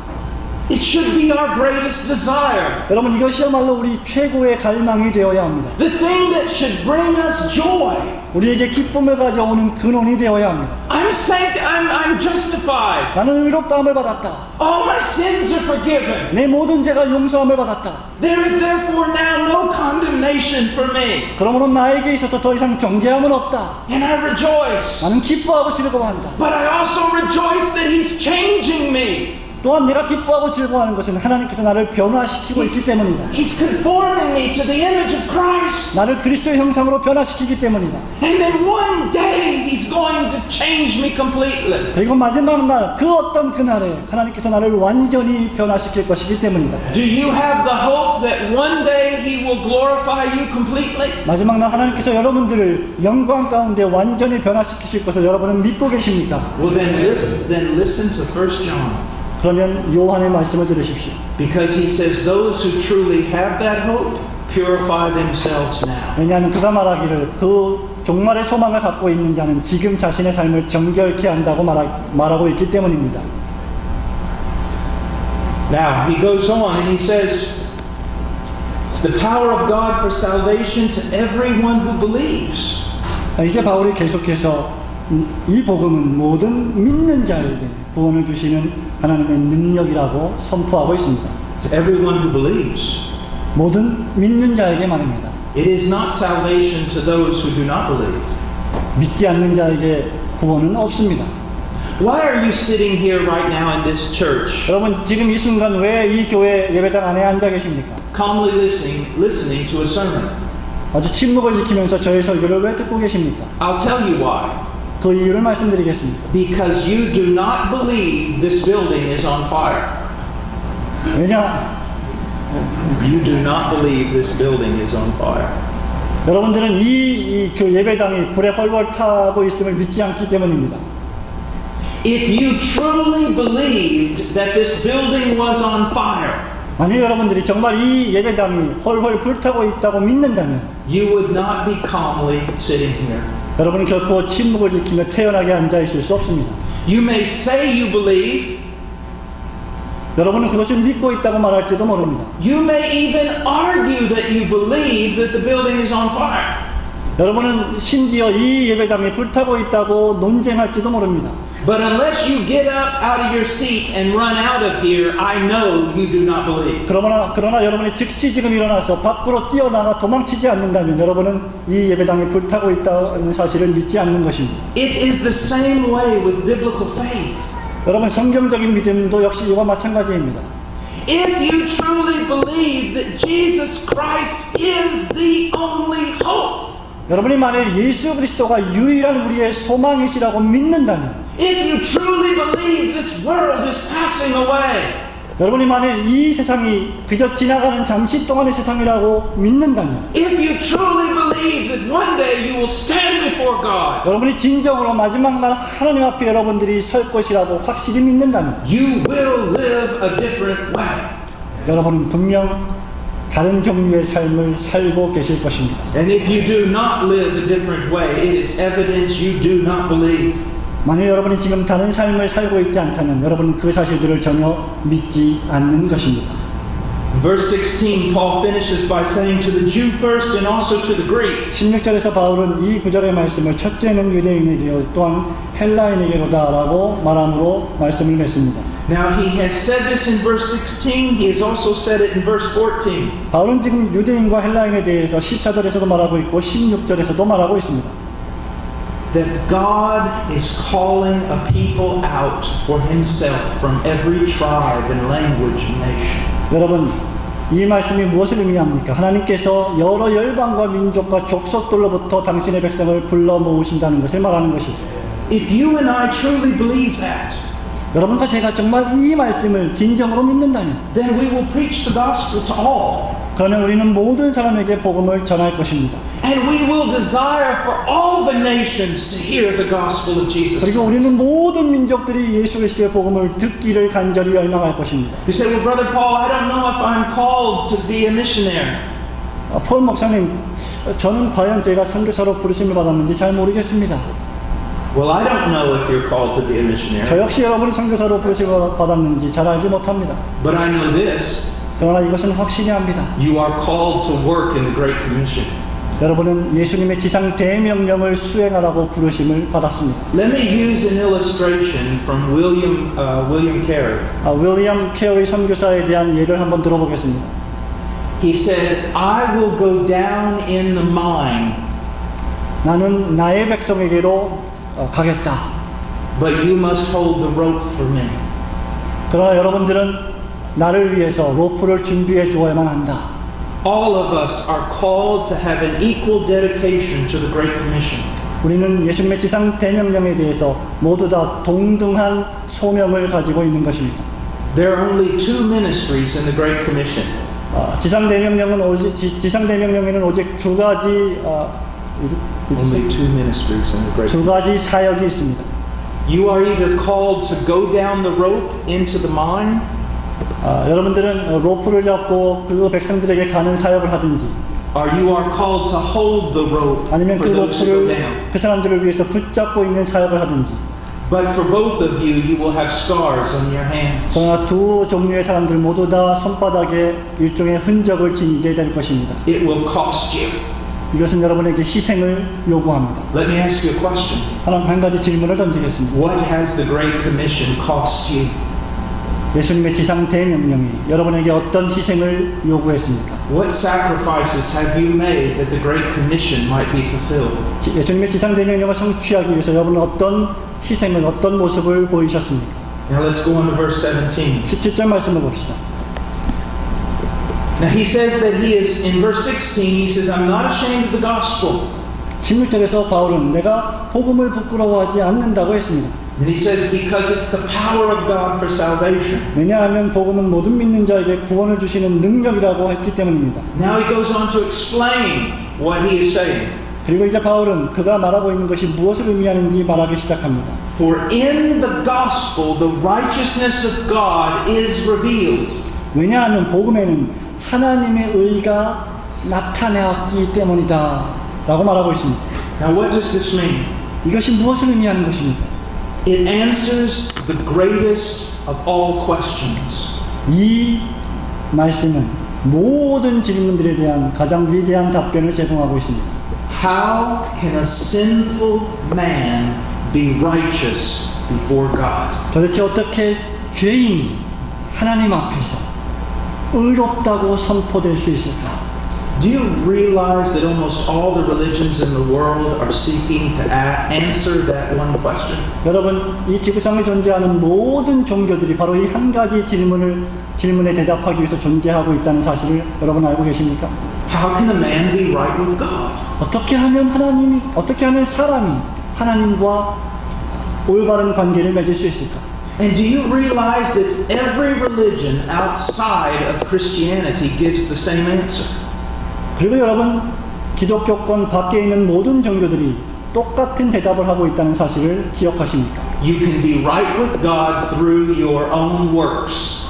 It should be our greatest desire. 여러분 이것이야말로 우리 최고의 갈망이 되어야 합니다. The thing that should bring us joy. 우리에게 기쁨을 가져오는 근원이 되어야 합니다. I'm justified. 나는 의롭다함을 받았다. All my sins are forgiven. 내 모든 죄가 용서함을 받았다. There is therefore now no condemnation for me. 그러므로 나에게 있어서 더 이상 정죄함은 없다. And I rejoice. 나는 기뻐하고 즐거워한다. But I also rejoice that He's changing me. 또한 내가 기뻐하고 즐거워하는 것은 하나님께서 나를 변화시키고 있기 때문이다. He's conforming me to the image of Christ. 나를 그리스도의 형상으로 변화시키기 때문이다. And then one day He's going to change me completely. 그리고 마지막 날, 그 어떤 그날에 하나님께서 나를 완전히 변화시킬 것이기 때문이다. Do you have the hope that one day He will glorify you completely? 마지막 날 하나님께서 여러분들을 영광 가운데 완전히 변화시키실 것을 여러분은 믿고 계십니까? Well, then listen to 1 John. 그러면 요한의 말씀을 들으십시오. Because he says those who truly have that hope purify themselves now. 왜냐하면 그가 말하기를 그 종말의 소망을 갖고 있는 자는 지금 자신의 삶을 정결케 한다고 말하고 있기 때문입니다. Now he goes on and he says, it's the power of God for salvation to everyone who believes. 이제 바울이 계속해서 이 복음은 모든 믿는 자에게 구원을 주시는 하나님의 능력이라고 선포하고 있습니다. To everyone who believes. 모든 믿는 자에게 말입니다. It is not salvation to those who do not believe. 믿지 않는 자에게 구원은 없습니다. Why are you sitting here right now in this church? 여러분 지금 이 순간 왜 이 교회 예배당 안에 앉아 계십니까? Calmly listening to a sermon. 아주 침묵을 지키면서 저의 설교를 왜 듣고 계십니까? I'll tell you why. 그 이유를 말씀드리겠습니다. Because you do not believe this building is on fire. 왜냐? You do not believe this building is on fire. 여러분들은 그 예배당이 불에 헐벌 타고 있음을 믿지 않기 때문입니다. If you truly believed that this building was on fire, 만약 여러분들이 정말 이 예배당이 헐헐 불타고 있다고 믿는다면 you would not be calmly sitting here. 여러분은 결코 침묵을 지키며 태연하게 앉아 있을 수 없습니다. You may say you believe. 여러분은 그것을 믿고 있다고 말할지도 모릅니다. You may even argue that you believe that the building is on fire. 여러분은 심지어 이 예배당이 불타고 있다고 논쟁할지도 모릅니다. But unless you get up out of your seat and run out of here, I know you do not believe. 그러나 여러분이 즉시 지금 일어나서 밖으로 뛰어나가 도망치지 않는다면 여러분은 이 예배당이 불타고 있다는 사실을 믿지 않는 것입니다. It is the same way with biblical faith. 여러분 성경적인 믿음도 역시 이와 마찬가지입니다. if you truly believe that Jesus Christ is the only hope, 여러분이 만일 예수 그리스도가 유일한 우리의 소망이시라고 믿는다면, if you truly believe this world is passing away, 여러분이 만일 이 세상이 그저 지나가는 잠시 동안의 세상이라고 믿는다면, if you truly believe that one day you will stand before God, 여러분이 진정으로 마지막 날 하나님 앞에 여러분들이 설 것이라고 확실히 믿는다면, you will live a different way. 여러분은 분명 다른 종류의 삶을 살고 계실 것입니다. And if you do not live a different way, it is evidence you do not believe. 만일 여러분이 지금 다른 삶을 살고 있지 않다면 여러분은 그 사실들을 전혀 믿지 않는 것입니다. In verse 16, Paul finishes by saying to the Jew first and also to the Greek. 16절에서 바울은 이 구절의 말씀을 첫째는 유대인에게요 또한 헬라인에게로다라고 말함으로 말씀을 맺습니다. Now he has said this in verse 16, he has also said it in verse 14. 바울은 지금 유대인과 헬라인에 대해서 14절에서도 말하고 있고 16절에서도 말하고 있습니다. That God is calling a people out for himself from every tribe and language and nation. 여러분, 이 말씀이 무엇을 의미합니까? 하나님께서 여러 열방과 민족과 족속들로부터 당신의 백성을 불러 모으신다는 것을 말하는 것이죠. If you and I truly believe that, 여러분과 제가 정말 이 말씀을 진정으로 믿는다면, then we will preach the gospel to all. 그러면 우리는 모든 사람에게 복음을 전할 것입니다. And we will desire for all the nations to hear the gospel of Jesus 그리고 Christ. 우리는 모든 민족들이 예수 그리스도의 복음을 듣기를 간절히 열망할 것입니다. You say, well, Brother Paul, I don't know if I'm called to be a missionary. 폴 목사님, 저는 과연 제가 선교사로 부르심을 받았는지 잘 모르겠습니다. Well, I don't know if you're called to be a missionary. 저 역시 여러분이 선교사로 부르심을 받았는지 잘 알지 못합니다. But I know this. 그러나 이것은 확신이 합니다. You are called to work in the Great Commission. 여러분은 예수님의 지상 대명령을 수행하라고 부르심을 받았습니다. Let me use an illustration from William Carey. 윌리엄 케어리 선교사에 대한 예를 한번 들어보겠습니다. He said, I will go down in the mine, 나는 나의 백성에게로 가겠다. but you must hold the rope for me. 그러나 여러분들은 나를 위해서 로프를 준비해 주어야만 한다. All of us are called to have an equal dedication to the Great Commission. 우리는 예수님의 지상 대명령에 대해서 모두 다 동등한 소명을 가지고 있는 것입니다. There are only two ministries in the Great Commission. 지상 대명령에는 오직 두 가지 Only two ministries in the Great 두 Commission. 가지 사역이 있습니다. You are either called to go down the rope into the mine, 여러분들은 로프를 잡고 그 백성들에게 가는 사역을 하든지, or you are called to hold the rope 아니면 그 for those who go 로프를 down. 그 사람들을 위해서 붙잡고 있는 사역을 하든지. But for both of you, you will have scars on your hands. 그러나 두 종류의 사람들 모두 다 손바닥에 일종의 흔적을 지니게 될 것입니다. It will cost you. 이것은 여러분에게 희생을 요구합니다. Let me ask you a question. 한 가지 질문을 던지겠습니다. What has the Great Commission cost you? 예수님의 지상 대명령이 여러분에게 어떤 희생을 요구했습니까? What sacrifices have you made that the Great Commission might be fulfilled? 예수님의 지상 대명령을 성취하기 위해서 여러분은 어떤 희생을, 어떤 모습을 보이셨습니까? Now let's go on to verse 17. 17절 말씀을 봅시다. Now he says that he is, in verse 16, he says, I'm not ashamed of the gospel. 16절에서 바울은 내가 복음을 부끄러워하지 않는다고 했습니다. And he says, because it's the power of God for salvation. 왜냐하면 복음은 모든 믿는 자에게 구원을 주시는 능력이라고 했기 때문입니다. Now he goes on to explain what he is saying. 그리고 이제 바울은 그가 말하고 있는 것이 무엇을 의미하는지 말하기 시작합니다. For in the gospel, the righteousness of God is revealed. 왜냐하면 복음에는 하나님의 의가 나타났기 때문이다 라고 말하고 있습니다. Now what does this mean? 이것이 무엇을 의미하는 것입니까? It answers the greatest of all questions. 이 말씀은 모든 질문들에 대한 가장 위대한 답변을 제공하고 있습니다. How can a sinful man be righteous before God? 도대체 어떻게 죄인이 하나님 앞에서 의롭다고 선포될 수 있을까? Do you realize that almost all the religions in the world are seeking to answer that one question? 여러분, 이 지구상에 존재하는 모든 종교들이 바로 이 한 가지 질문에 대답하기 위해서 존재하고 있다는 사실을 여러분 알고 계십니까? How can a man be right with God? 어떻게 하면 사람이 하나님과 올바른 관계를 맺을 수 있을까? And do you realize that every religion outside of Christianity gives the same answer? 그리고 여러분, 기독교권 밖에 있는 모든 종교들이 똑같은 대답을 하고 있다는 사실을 기억하십니까? You can be right with God through your own works.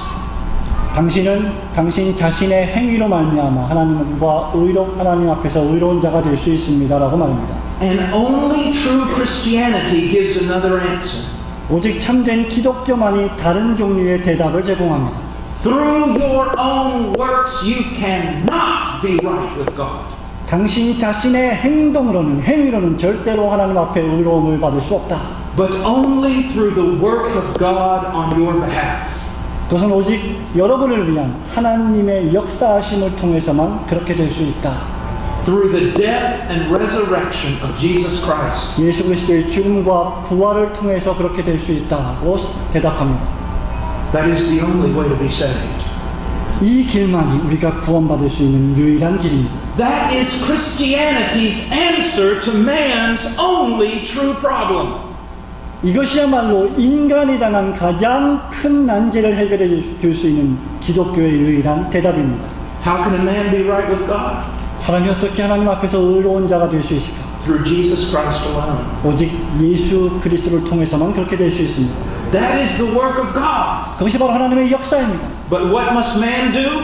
당신은 당신 자신의 행위로 말미암아 하나님 앞에서 의로운 자가 될 수 있습니다라고 말합니다. And only true Christianity gives another answer. 오직 참된 기독교만이 다른 종류의 대답을 제공합니다. Through your own works you cannot be right with God. 당신 자신의 행위로는 절대로 하나님 앞에 의로움을 받을 수 없다. But only through the work of God on your behalf. 그것은 오직 여러분을 위한 하나님의 역사하심을 통해서만 그렇게 될 수 있다. Through the death and resurrection of Jesus Christ. 예수 그리스도의 죽음과 부활을 통해서 그렇게 될 수 있다고 대답합니다. That is the only way to be saved. 이 길만이 우리가 구원받을 수 있는 유일한 길입니다. That is Christianity's answer to man's only true problem. 이것이야말로 인간이 당한 가장 큰 난제를 해결해 줄 수 있는 기독교의 유일한 대답입니다. How can a man be right with God? 사람이 어떻게 하나님 앞에서 의로운 자가 될 수 있을까? Through Jesus Christ alone. 오직 예수 그리스도를 통해서만 그렇게 될 수 있습니다. That is the work of God. 그것이 바로 하나님의 역사입니다. But what must man do?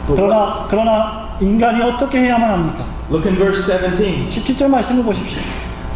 그러나 인간이 어떻게 해야만 합니까? Look in verse 17. 17절 말씀을 보십시오.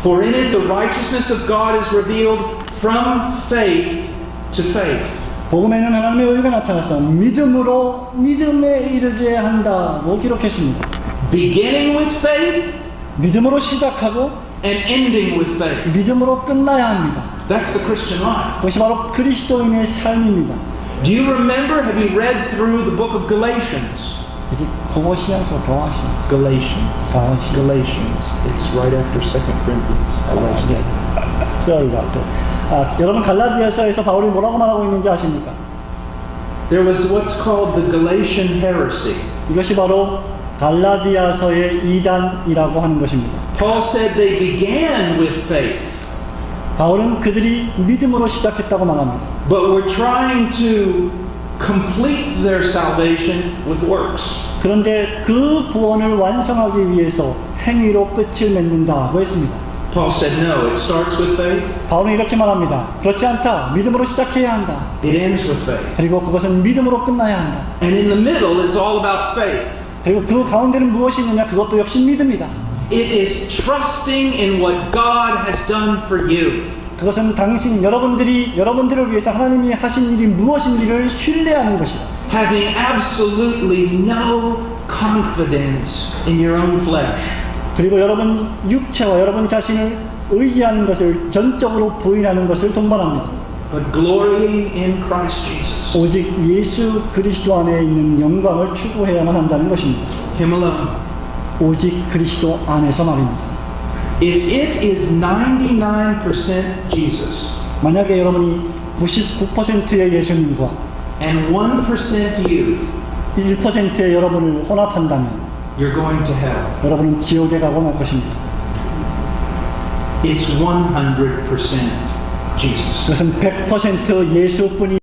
For in it the righteousness of God is revealed from faith to faith. 복음에는 하나님의 의가 나타나서 믿음에 이르게 한다고 기록했습니다. Beginning with faith 믿음으로 시작하고 and ending with faith. 믿음으로 끝나야 합니다. That's the Christian life. 그것이 바로 그리스도인의 삶입니다. Do you remember, have you read through the book of Galatians? 이제 고고시아서 교화시. Galatians. Galatians. It's right after 2 Corinthians. 여러분 갈라디아서에서 바울이 뭐라고 말하고 있는지 아십니까? There was what's called the Galatian heresy. 이것이 바로 갈라디아서의 이단이라고 하는 것입니다. Paul said they began with faith. 바울은 그들이 믿음으로 시작했다고 말합니다. But were trying to complete their salvation with works. 그런데 그 구원을 완성하기 위해서 행위로 끝을 맺는다고 했습니다. Paul said no, it starts with faith. 바울은 이렇게 말합니다. 그렇지 않다. 믿음으로 시작해야 한다. It ends with faith. 그리고 그것은 믿음으로 끝나야 한다. And in the middle, it's all about faith. 그리고 그 가운데는 무엇이 있느냐? 그것도 역시 믿음이다. It is trusting in what God has done for you. 그것은 여러분들을 위해서 하나님이 하신 일이 무엇인지를 신뢰하는 것이다. Having absolutely no confidence in your own flesh. 그리고 여러분 육체와 여러분 자신을 의지하는 것을 전적으로 부인하는 것을 동반합니다. But glorying in Christ Jesus. 오직 예수 그리스도 안에 있는 영광을 추구해야만 한다는 것입니다. Him alone. 오직 그리스도 안에서 말입니다. If it is 99% Jesus 만약에 여러분이 99%의 예수님과 and 1% you, 1%의 여러분을 혼합한다면 you're going to hell. 여러분은 지옥에 가고 말 것입니다. It's 100% Jesus. 그것은 100% 예수뿐이.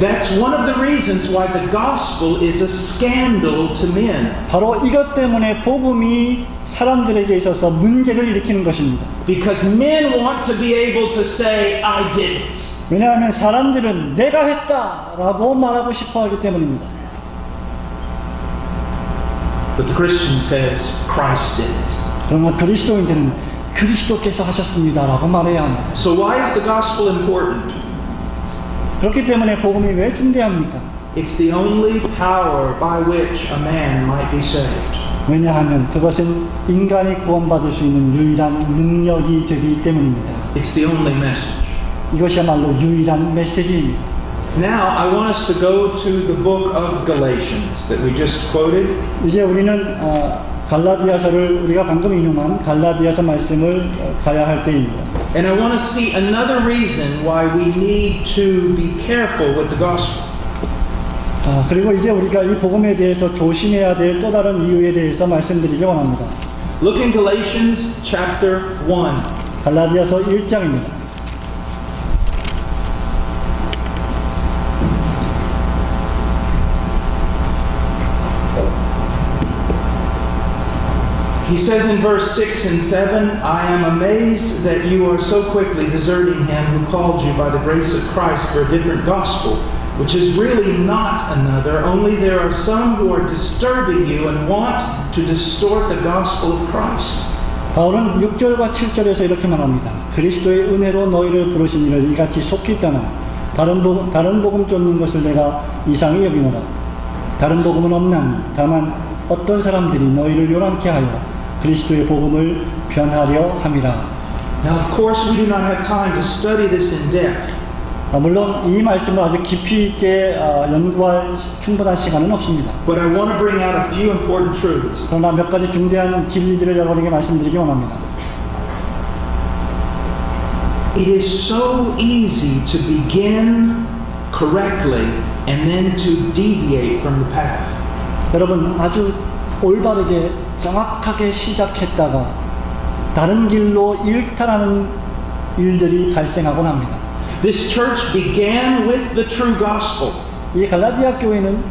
That's one of the reasons why the gospel is a scandal to men. 바로 이것 때문에 복음이 사람들에게 있어서 문제를 일으키는 것입니다. Because men want to be able to say, I did it. 왜냐하면 사람들은 내가 했다라고 말하고 싶어하기 때문입니다. But the Christian says, Christ did it. 그러나 그리스도인들은 그리스도께서 하셨습니다라고 말해야 합니다. So why is the gospel important? 그렇기 때문에 복음이 왜 중대합니까? It's the only power by which a man might be saved. 왜냐하면 그것은 인간이 구원받을 수 있는 유일한 능력이 되기 때문입니다. It's the only message. 이것이야말로 유일한 메시지입니다. Now, I want us to go to the book of Galatians that we just quoted. 이제 우리는 갈라디아서를 우리가 방금 인용한 갈라디아서 말씀을 가야 할 때입니다. And I want to see another reason why we need to be careful with the gospel. 그리고 이제 우리가 이 복음에 대해서 조심해야 될 또 다른 이유에 대해서 말씀드리기 원합니다. Look in Galatians chapter 1. 갈라디아서 1장입니다. He says in verse 6 and 7, I am amazed that you are so quickly deserting him who called you by the grace of Christ for a different gospel, which is really not another, only there are some who are disturbing you and want to distort the gospel of Christ. 바울은 6절과 7절에서 이렇게 말합니다. 그리스도의 은혜로 너희를 부르신 이를 이같이 속히 떠나 다른 복음 쫓는 것을 내가 이상히 여기노라. 다른 복음은 없나니 다만 어떤 사람들이 너희를 요란케 하여 그리스도의 복음을 변하려 함이라. Now, of course, we do not have time to study this in depth. 물론 이 말씀을 아주 깊이 있게 연구할 충분한 시간은 없습니다. But I want to bring out a few important truths. 그러나 몇 가지 중대한 진리들을 여러분에게 말씀드리기 원합니다. It is so easy to begin correctly and then to deviate from the path. 여러분 아주 올바르게 정확하게 시작했다가 다른 길로 일탈하는 일들이 발생하곤 합니다. This church began with the true gospel. 이 갈라디아 교회는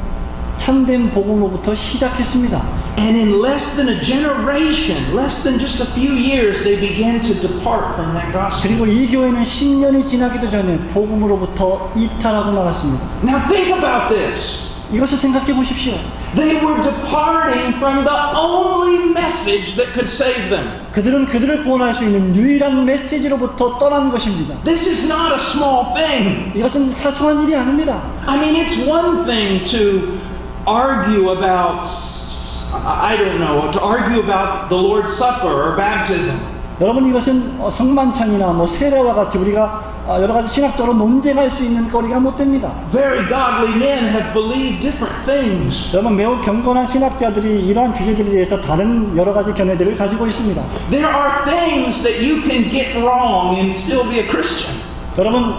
참된 복음으로부터 시작했습니다. And in less than a generation, less than just a few years, they began to depart from that gospel. 그리고 이 교회는 10년이 지나기도 전에 복음으로부터 이탈하고 나갔습니다. Now think about this. 이것을 생각해 보십시오. They were departing from the only message that could save them. 그들은 그들을 구원할 수 있는 유일한 메시지로부터 떠난 것입니다. This is not a small thing. 이것은 사소한 일이 아닙니다. I mean, it's one thing to argue about, I don't know, to argue about the Lord's Supper or baptism. 여러분 이것은 성만찬이나 세례와 같이 우리가 여러 가지 신학적으로 논쟁할 수 있는 거리가 못 됩니다. Very godly men have believed different things. 여러분 매우 경건한 신학자들이 이러한 주제들에 대해서 다른 여러 가지 견해들을 가지고 있습니다. There are things that you can get wrong and still be a Christian. 여러분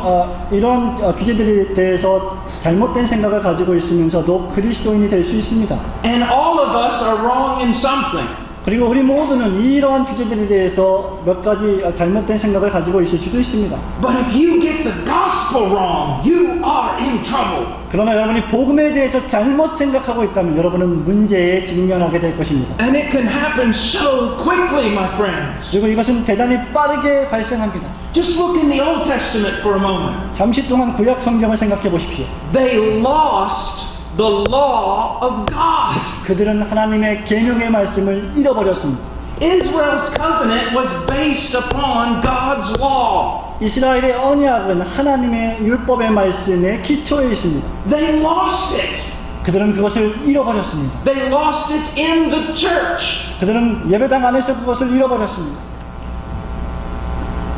이런 주제들에 대해서 잘못된 생각을 가지고 있으면서도 그리스도인이 될 수 있습니다. And all of us are wrong in something. 그리고 우리 모두는 이러한 주제들에 대해서 몇 가지 잘못된 생각을 가지고 있을 수도 있습니다. But if you get the gospel wrong, you are in trouble. 그러나 여러분이 복음에 대해서 잘못 생각하고 있다면 여러분은 문제에 직면하게 될 것입니다. And it can happen so quickly, my friends. 그리고 이것은 대단히 빠르게 발생합니다. Just look in the Old Testament for a moment. 잠시 동안 구약 성경을 생각해 보십시오. They lost the law of God. 그들은 하나님의 계명의 말씀을 잃어버렸습니다. Israel's covenant was based upon God's law. 이스라엘의 언약은 하나님의 율법의 말씀에 기초해 있습니다. They lost it. 그들은 그것을 잃어버렸습니다. They lost it in the church. 그들은 예배당 안에서 그것을 잃어버렸습니다.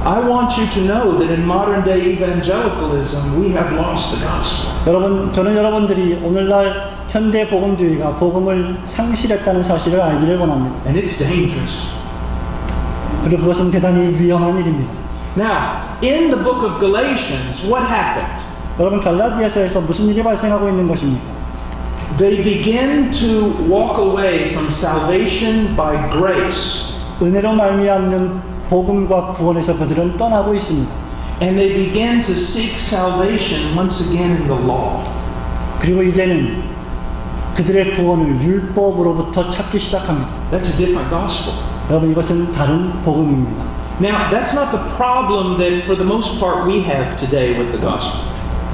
I want you to know that in modern day evangelicalism we have lost the gospel. 여러분, 저는 여러분들이 오늘날 현대 복음주의가 복음을 상실했다는 사실을 알기를 원합니다. And it's dangerous. 그리고 그것은 대단히 위험한 일입니다. Now, in the book of Galatians, what happened? 여러분, 갈라디아서에서 무슨 일이 발생하고 있는 것입니까? They begin to walk away from salvation by grace. 은혜로 말미암는 복음과 구원에서 그들은 떠나고 있습니다. And they began to seek salvation once again in the law. 그리고 이제는 그들의 구원을 율법으로부터 찾기 시작합니다. That's a different gospel. 여러분 이것은 다른 복음입니다. Now, that's not the problem that for the most part we have today with the gospel.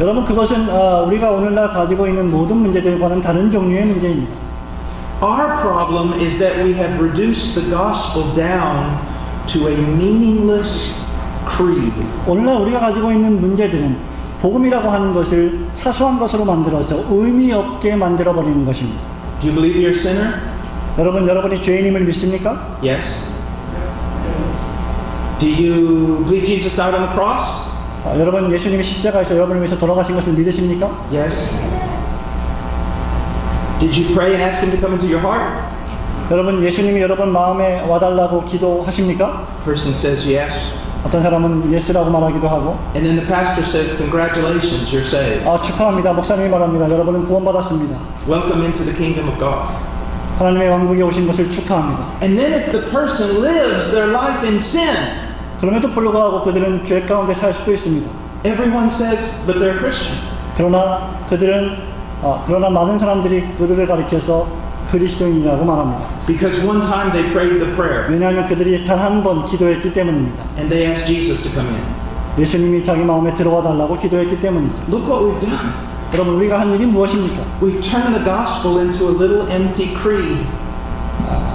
여러분 그것은 우리가 오늘날 가지고 있는 모든 문제들과는 다른 종류의 문제입니다. Our problem is that we have reduced the gospel down to a meaningless creed. 오늘날 우리가 가지고 있는 문제들은 복음이라고 하는 것을 사소한 것으로 만들어서 의미 없게 만들어 버리는 것입니다. Do you believe you're a sinner? 여러분, 여러분이 죄인임을 믿습니까? Yes. Do you believe Jesus died on the cross? 여러분 예수님이 십자가에서 여러분을 위해서 돌아가신 것을 믿으십니까? Yes. Did you pray and ask him to come into your heart? 여러분 예수님이 여러분 마음에 와달라고 기도하십니까? Person says yes. 어떤 사람은 예스라고 말하기도 하고 And then the pastor says, congratulations, you're saved. 축하합니다. 목사님이 말합니다. 여러분은 구원받았습니다. Welcome into the kingdom of God. 하나님의 왕국에 오신 것을 축하합니다. And then if the person lives their life in sin, 그럼에도 불구하고 그들은 죄 가운데 살 수도 있습니다. everyone says, but they're Christian. 그러나 많은 사람들이 그들을 가리켜서 그리스도인이라고 말합니다. Because one time they prayed the prayer 왜냐하면 그들이 단 한 번 기도했기 때문입니다. and they asked Jesus to come in. 예수님이 자기 마음에 들어와 달라고 기도했기 때문이죠. Look what we've done. 여러분 우리가 한 일이 무엇입니까? We've turned the gospel into a little empty creed.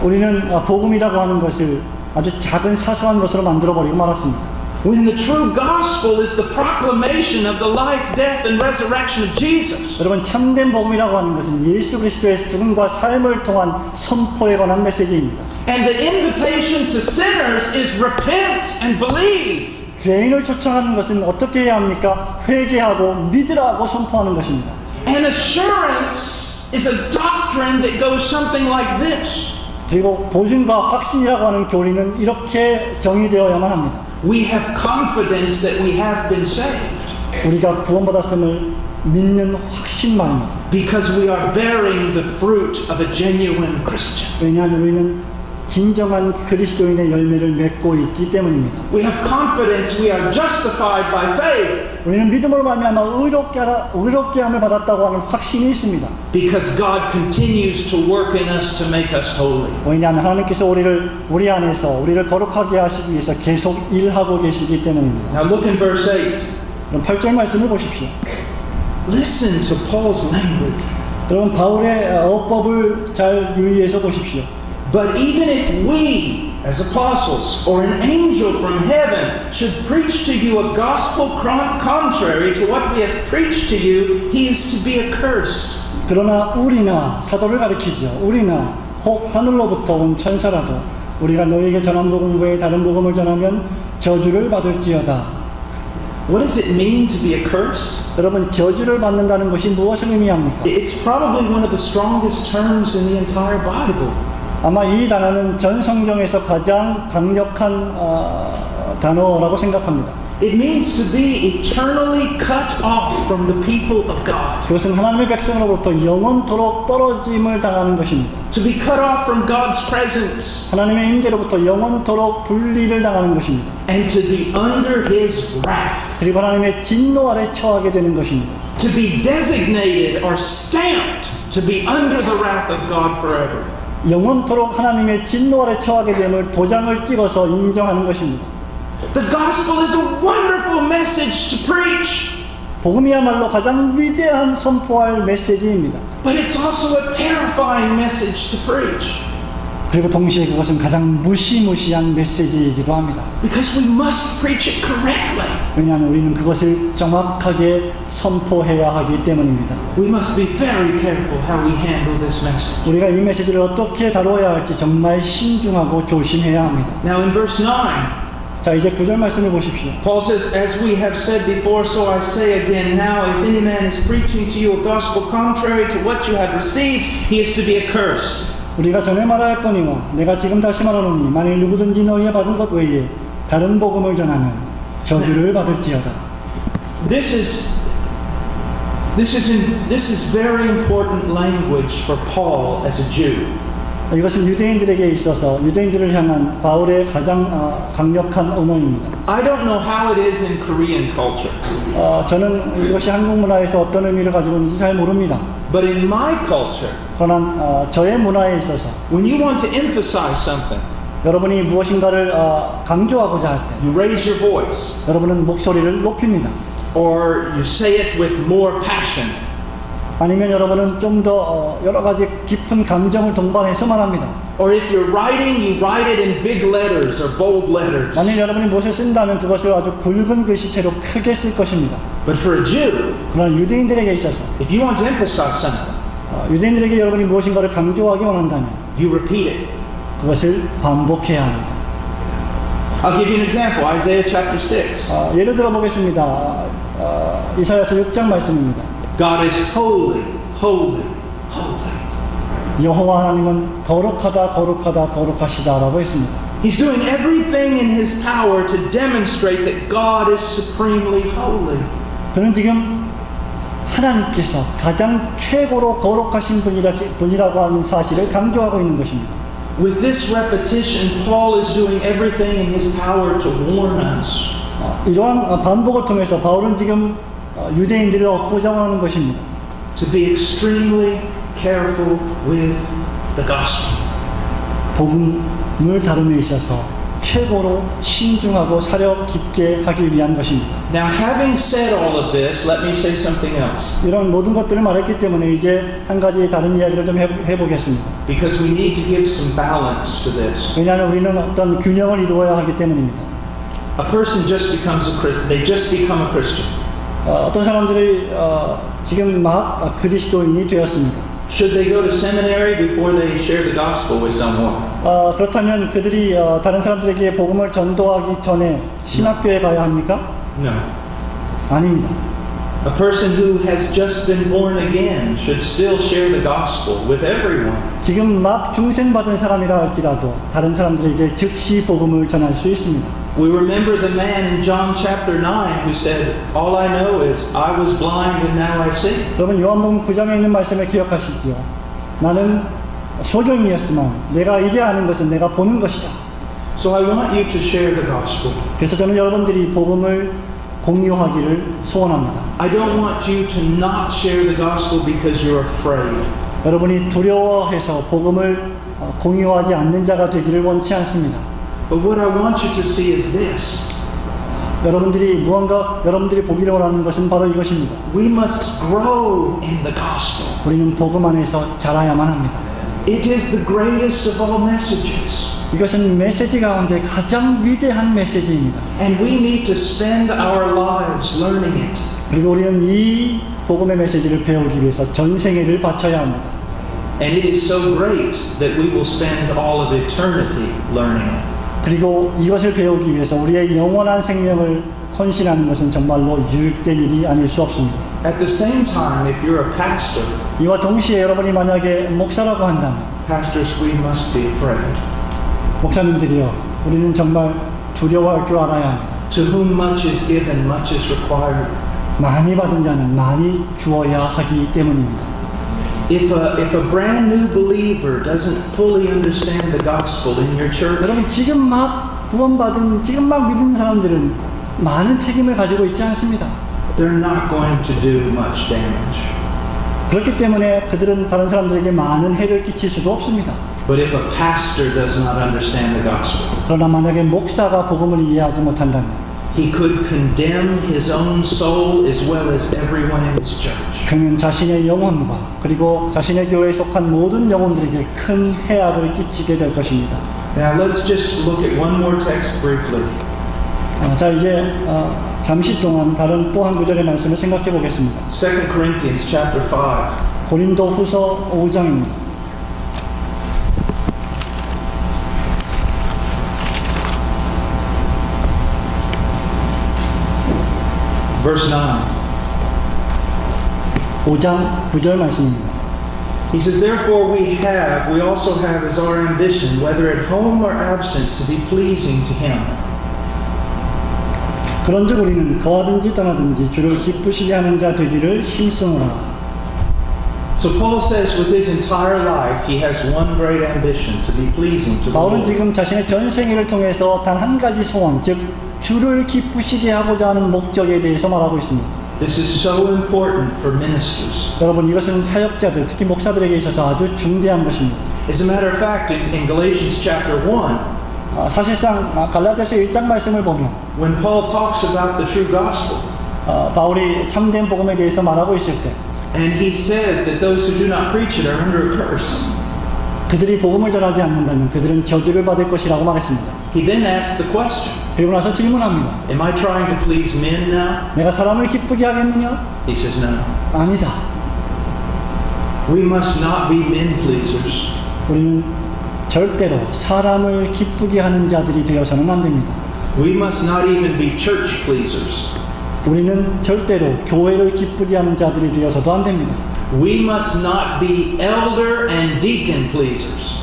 우리는 복음이라고 하는 것을 아주 작은 사소한 것으로 만들어버리고 말았습니다. When the true gospel is the proclamation of the life, death, and resurrection of Jesus. 여러분 참된 복음이라고 하는 것은 예수 그리스도의 죽음과 삶을 통한 선포에 관한 메시지입니다. And the invitation to sinners is repent and believe. 죄인을 초청하는 것은 어떻게 해야 합니까? 회개하고 믿으라고 선포하는 것입니다. And assurance is a doctrine that goes something like this. 그리고 보증과 확신이라고 하는 교리는 이렇게 정의되어야만 합니다. We have confidence that we have been saved. 우리가 구원받았음을 믿는 확신만입니다. Because we are bearing the fruit of a genuine Christian. 왜냐하면 우리는 진정한 그리스도인의 열매를 맺고 있기 때문입니다. We have confidence we are justified by faith. 우리는 믿음으로 말미암아 의롭게 함을 받았다고 하는 확신이 있습니다. Because God continues to work in us to make us holy. 왜냐하면 하나님께서 우리 안에서 우리를 거룩하게 하시기 위해서 계속 일하고 계시기 때문입니다. Now look in verse 8. 그럼 8절 말씀을 보십시오. Listen to Paul's language. 여러분 바울의 어법을 잘 유의해서 보십시오. But even if we, as apostles, or an angel from heaven, should preach to you a gospel contrary to what we have preached to you, he is to be accursed. 그러나 우리나 사도를 가리키죠. 우리나 혹 하늘로부터 온 천사라도 우리가 너에게 전한 복음 외에 다른 복음을 전하면 저주를 받을지어다. What does it mean to be accursed? 여러분 저주를 받는다는 것이 무엇을 의미합니까? It's probably one of the strongest terms in the entire Bible. 아마 이 단어는 전 성경에서 가장 강력한 단어라고 생각합니다. It means to be eternally cut off from the people of God. 그것은 하나님의 백성으로부터 영원토록 떨어짐을 당하는 것입니다. To be cut off from God's presence. 하나님의 임재로부터 영원토록 분리를 당하는 것입니다. And to be under His wrath. 그리고 하나님의 진노 아래 처하게 되는 것입니다. To be designated or stamped to be under the wrath of God forever. 영원토록 하나님의 진노 아래 처하게 됨을 도장을 찍어서 인정하는 것입니다. The gospel is a wonderful message to preach. 복음이야말로 가장 위대한 선포할 메시지입니다. But it's also a terrifying message to preach. 그리고 동시에 그것은 가장 무시무시한 메시지이기도 합니다. Because we must preach it correctly. 왜냐하면 우리는 그것을 정확하게 선포해야 하기 때문입니다. We must be very careful how we handle this message. 우리가 이 메시지를 어떻게 다루어야 할지 정말 신중하고 조심해야 합니다. Now in verse 9, 자 이제 9절 말씀을 보십시오. Paul says, as we have said before, so I say again now, if any man is preaching to you a gospel contrary to what you have received, he is to be accursed. 우리가 전에 말하였거니와 내가 지금 다시 말하노니 만일 누구든지 너희의 받은 것 외에 다른 복음을 전하면 저주를 받을지어다. This is very important language for Paul as a Jew. 이것은 유대인들에게 있어서 유대인들을 향한 바울의 가장 강력한 언어입니다. I don't know how it is in Korean culture. 저는 이것이 한국 문화에서 어떤 의미를 가지고 있는지 잘 모릅니다. But in my culture, 그러나 저의 문화에 있어서 when you want to emphasize something, 여러분이 무엇인가를 강조하고자 할 때 you raise your voice, 여러분은 목소리를 높입니다. or you say it with more passion. 아니면 여러분은 좀 더 여러 가지 깊은 감정을 동반해서 말합니다. Or if you're writing, you write it in big letters or bold letters. 만일 여러분이 무엇을 쓴다면 그것을 아주 굵은 글씨체로 크게 쓸 것입니다. But for a Jew, 그러나 유대인들에게 있어서 if you want to emphasize something, 유대인들에게 여러분이 무엇인가를 강조하기 원한다면 you repeat it. 그것을 반복해야 합니다. I'll give you an example. Isaiah chapter 6. 예를 들어 보겠습니다. 이사야서 6장 말씀입니다. God is holy, holy, holy. 여호와 하나님은 거룩하다, 거룩하다, 거룩하시다라고 했습니다. He's doing everything in his power to demonstrate that God is supremely holy. 그는 지금 하나님께서 가장 최고로 거룩하신 분이라고 하는 사실을 강조하고 있는 것입니다. With this repetition, Paul is doing everything in his power to warn us. 이러한 반복을 통해서 바울은 지금 유대인들을 얻고자 하는 것입니다. To be extremely careful with the gospel. 복음을 다룸에 있어서 최고로 신중하고 사력 깊게 하기 위한 것입니다. Now, having said all of this, let me say something else. 이런 모든 것들을 말했기 때문에 이제 한 가지 다른 이야기를 좀 해보겠습니다. Because we need to give some balance to this. 왜냐하면 우리는 어떤 균형을 이루어야 하기 때문입니다. A person just becomes a Christian. They just become a Christian. 어떤 사람들이 지금 막 그리스도인이 되었습니다. Should they go to seminary before they share the gospel with someone? 그렇다면 그들이 다른 사람들에게 복음을 전도하기 전에 신학교에 가야 합니까? No. 아닙니다. A person who has just been born again should still share the gospel with everyone. 지금 막 중생받은 사람이라 할지라도 다른 사람들에게 즉시 복음을 전할 수 있습니다. We remember the man in John chapter 9 who said, "All I know is I was blind and now I see." 여러분 요한복음 9장에 있는 말씀을 기억하시지요. 나는 소경이었지만 내가 이제 아는 것은 내가 보는 것이다. So I want you to share the gospel. 그래서 저는 여러분들이 복음을 공유하기를 소원합니다. I don't want you to not share the gospel because you're afraid. 여러분이 두려워해서 복음을 공유하지 않는 자가 되기를 원치 않습니다. But what I want you to see is this. 여러분들이 보기를 원하는 것은 바로 이것입니다. We must grow in the gospel. 우리는 복음 안에서 자라야만 합니다. It is the greatest of all messages. 이것은 메시지 가운데 가장 위대한 메시지입니다. And we need to spend our lives learning it. 그리고 우리는 이 복음의 메시지를 배우기 위해서 전생애를 바쳐야 합니다. And it is so great that we will spend all of eternity learning it. 그리고 이것을 배우기 위해서 우리의 영원한 생명을 헌신하는 것은 정말로 유익된 일이 아닐 수 없습니다. At the same time, if you're a pastor, 이와 동시에 여러분이 만약에 목사라고 한다면 pastors, we must be afraid. 목사님들이요, 우리는 정말 두려워할 줄 알아야 합니다. To whom much is given, much is required. 많이 받은 자는 많이 주어야 하기 때문입니다. If a brand new believer doesn't fully understand the gospel in your church, 여러분 지금 막 구원받은 지금 막 믿는 사람들은 많은 책임을 가지고 있지 않습니다. they're not going to do much damage. 그렇기 때문에 그들은 다른 사람들에게 많은 해를 끼칠 수도 없습니다. But if a pastor does not understand the gospel, 그러나 만약에 목사가 복음을 이해하지 못한다면 he could condemn his own soul as well as everyone in his church. 그는 자신의 영혼과 그리고 자신의 교회에 속한 모든 영혼들에게 큰 해악을 끼치게 될 것입니다. Now let's just look at one more text briefly. 자 이제 잠시 동안 다른 또 한 구절의 말씀을 생각해 보겠습니다. 2 Corinthians chapter 5. 고린도후서 5장입니다. Verse 9. 5장 9절 말씀입니다. He says, "Therefore we also have as our ambition, whether at home or absent, to be pleasing to Him." 그런즉 우리는 거하든지 떠나든지 주를 기쁘시게 하는 자 되기를 힘쓰노라. So Paul says with his entire life, he has one great ambition, to be pleasing to the 바울은 Lord. 지금 자신의 전생애를 통해서 단 한 가지 소원, 즉 주를 기쁘시게 하고자 하는 목적에 대해서 말하고 있습니다. This is so important for ministers. 여러분 이것은 사역자들, 특히 목사들에게 있어서 아주 중대한 것입니다. As a matter of fact, in Galatians chapter 1, 사실상 갈라디아서 1장 말씀을 보면 when Paul talks about the true gospel, 바울이 참된 복음에 대해서 말하고 있을 때 and he says that those who do not preach it are under a curse, 그들이 복음을 전하지 않는다면 그들은 저주를 받을 것이라고 말했습니다. he then asks the question, 그리고 나서 질문합니다. am I trying to please men now? 내가 사람을 기쁘게 하겠느냐? He says no. 아니다. We must not be men pleasers. 우리는 절대로 사람을 기쁘게 하는 자들이 되어서는 안 됩니다. We must not even be church pleasers. 우리는 절대로 교회를 기쁘게 하는 자들이 되어서도 안 됩니다. We must not be elder and deacon pleasers.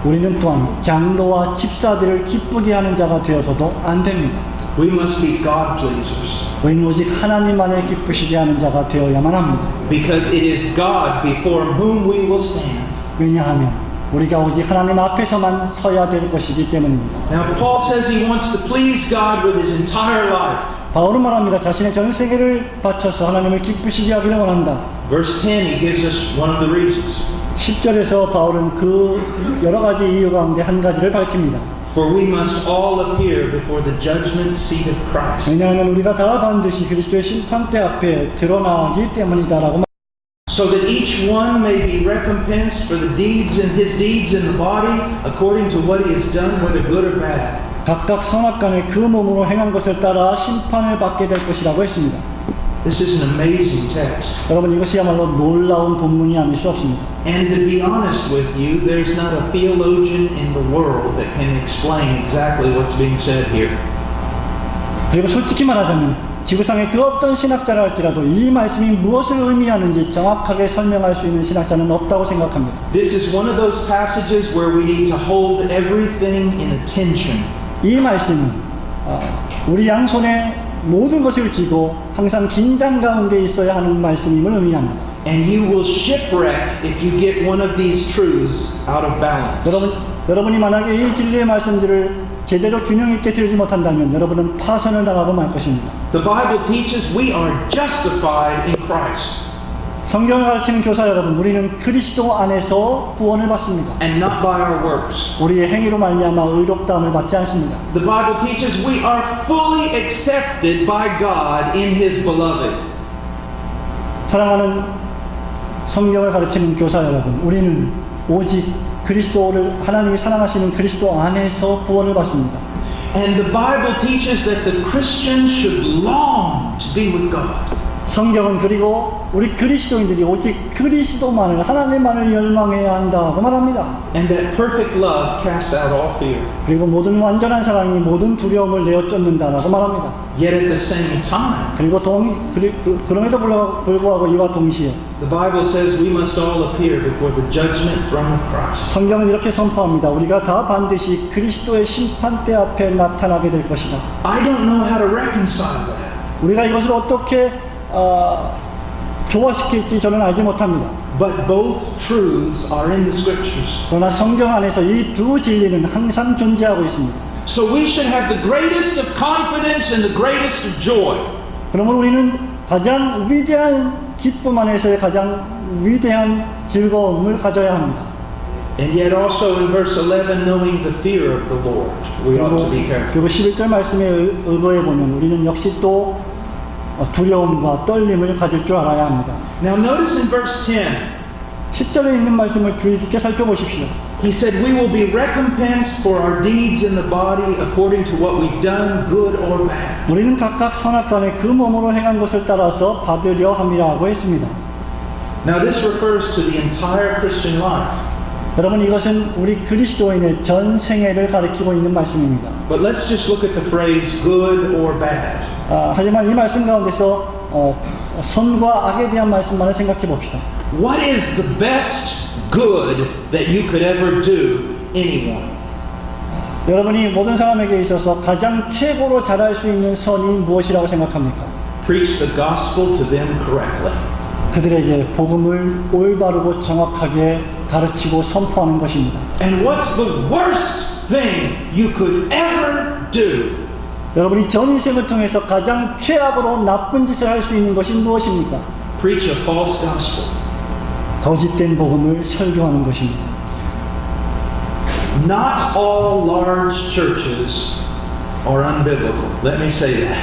우리는 또한 장로와 집사들을 기쁘게 하는 자가 되어서도 안 됩니다. We must be God pleasers. 우리는 오직 하나님만을 기쁘시게 하는 자가 되어야만 합니다. Because it is God before whom we will stand. 왜냐하면 우리가 오직 하나님 앞에서만 서야 될 것이기 때문입니다. Now Paul says he wants to please God with his entire life. 바울은 말합니다. 자신의 전 세계를 바쳐서 하나님을 기쁘시게 하기를 원한다. Verse 10, he gives us one of the reasons. 10절에서 바울은 그 여러 가지 이유 가운데 한 가지를 밝힙니다. For we must all appear before the judgment seat of Christ. 왜냐하면 우리가 다 반드시 그리스도의 심판대 앞에 드러나기 때문이다라고. So that each one may be recompensed for the deeds and his deeds in the body according to what he has done, whether good or bad. 각각 선악간에 그 몸으로 행한 것을 따라 심판을 받게 될 것이라고 했습니다. This is an amazing text. 여러분 이것이야말로 놀라운 본문이 아닐 수 없습니다. And to be honest with you, there's not a theologian in the world that can explain exactly what's being said here. 그리고 솔직히 말하자면 지구상의 그 어떤 신학자라 할지라도 이 말씀이 무엇을 의미하는지 정확하게 설명할 수 있는 신학자는 없다고 생각합니다. This is one of those passages where we need to hold everything in attention. 이 말씀은 우리 양손에 모든 것을 쥐고 항상 긴장 가운데 있어야 하는 말씀임을 의미합니다. And you will shipwreck if you get one of these truths out of balance. 여러분이 만약에 이 진리의 말씀들을 제대로 균형 있게 들지 못한다면 여러분은 파선을 당하고 말 것입니다. The Bible teaches we are justified in Christ. 성경을 가르치는 교사 여러분, 우리는 그리스도 안에서 구원을 받습니다. And not by our works. 우리의 행위로 말미암아 의롭다함을 받지 않습니다. The Bible teaches we are fully accepted by God in His beloved. 사랑하는 성경을 가르치는 교사 여러분, 우리는 오직 그리스도를 하나님이 사랑하시는 그리스도 안에서 구원을 받습니다. And the Bible teaches that the Christian should long to be with God. 성경은 그리고 우리 그리스도인들이 오직 그리스도만을 하나님만을 열망해야 한다고 말합니다. And that perfect love casts out all fear. 그리고 모든 완전한 사랑이 모든 두려움을 내어 쫓는다라고 말합니다. Yet at the same time, 그리고 그럼에도 불구하고 이와 동시에 the Bible says we must all appear before the judgment throne of Christ. 성경은 이렇게 선포합니다. 우리가 다 반드시 그리스도의 심판대 앞에 나타나게 될 것이다. I don't know how to reconcile that. 우리가 이것을 어떻게 조화시킬지 저는 알지 못합니다. But both truths are in the scriptures. 그러나 성경 안에서 이 두 진리는 항상 존재하고 있습니다. So we should have the greatest of confidence and the greatest of joy. 그러면 우리는 가장 위대한 기쁨 안에서의 가장 위대한 즐거움을 가져야 합니다. And yet also in verse 11, knowing the fear of the Lord, we ought to be careful. 그리고 11절 말씀에 의거해 보면 우리는 역시 또 두려움과 떨림을 가질 줄 알아야 합니다. Now notice in verse 10, 10절에 있는 말씀을 주의 깊게 살펴보십시오. he said, we will be recompensed for our deeds in the body according to what we've done, good or bad. 우리는 각각 선악간에 그 몸으로 행한 것을 따라서 받으려 함이라고 했습니다. Now this refers to the entire Christian life. 여러분 이것은 우리 그리스도인의 전 생애를 가리키고 있는 말씀입니다. But let's just look at the phrase good or bad. 하지만 이 말씀 가운데서 선과 악에 대한 말씀만을 생각해 봅시다. What is the best good that you could ever do anyone? 여러분이 모든 사람에게 있어서 가장 최고로 잘할 수 있는 선이 무엇이라고 생각합니까? Preach the gospel to them correctly. 그들에게 복음을 올바르고 정확하게 가르치고 선포하는 것입니다. And what's the worst thing you could ever do? 여러분이 전 인생을 통해서 가장 최악으로 나쁜 짓을 할 수 있는 것이 무엇입니까? Preach a false gospel. 거짓된 복음을 설교하는 것입니다. Not all large churches are unbiblical. Let me say that.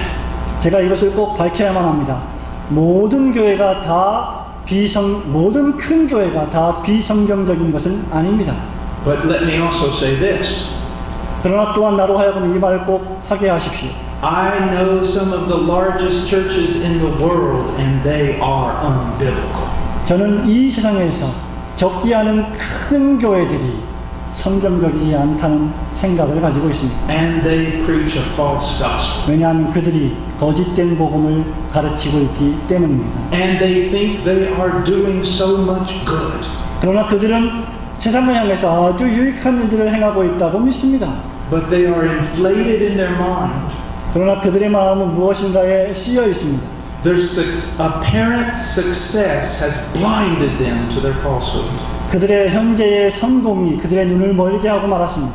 제가 이것을 꼭 밝혀야만 합니다. 모든 교회가 다 모든 큰 교회가 다 비성경적인 것은 아닙니다. But let me also say this. 그러나 또한 나로 하여금 이 말을 꼭 하게 하십시오. I know some of the largest churches in the world and they are unbiblical. 저는 이 세상에서 적지 않은 큰 교회들이 성경적이지 않다는 생각을 가지고 있습니다. And they preach a false gospel. 왜냐하면 그들이 거짓된 복음을 가르치고 있기 때문입니다. And they think they are doing so much good. 그러나 그들은 세상을 향해서 아주 유익한 일들을 행하고 있다고 믿습니다. But they are inflated in their mind. 그러나 그들의 마음은 무엇인가에 씌여 있습니다. Their apparent success has blinded them to their falsehood. 그들의 현재의 성공이 그들의 눈을 멀게 하고 말았습니다.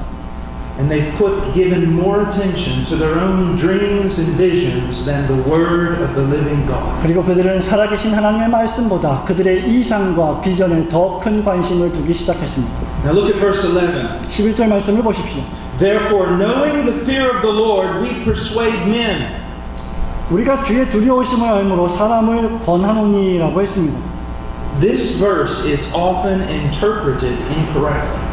And they've given more attention to their own dreams and visions than the word of the living God. 그리고 그들은 살아계신 하나님의 말씀보다 그들의 이상과 비전에 더 큰 관심을 두기 시작했습니다. Now look at verse 11. 11절 말씀을 보십시오. Therefore, knowing the fear of the Lord, we persuade men. 우리가 주의 두려우심을 알므로 사람을 권하노니라고 했습니다. This verse is often interpreted incorrectly.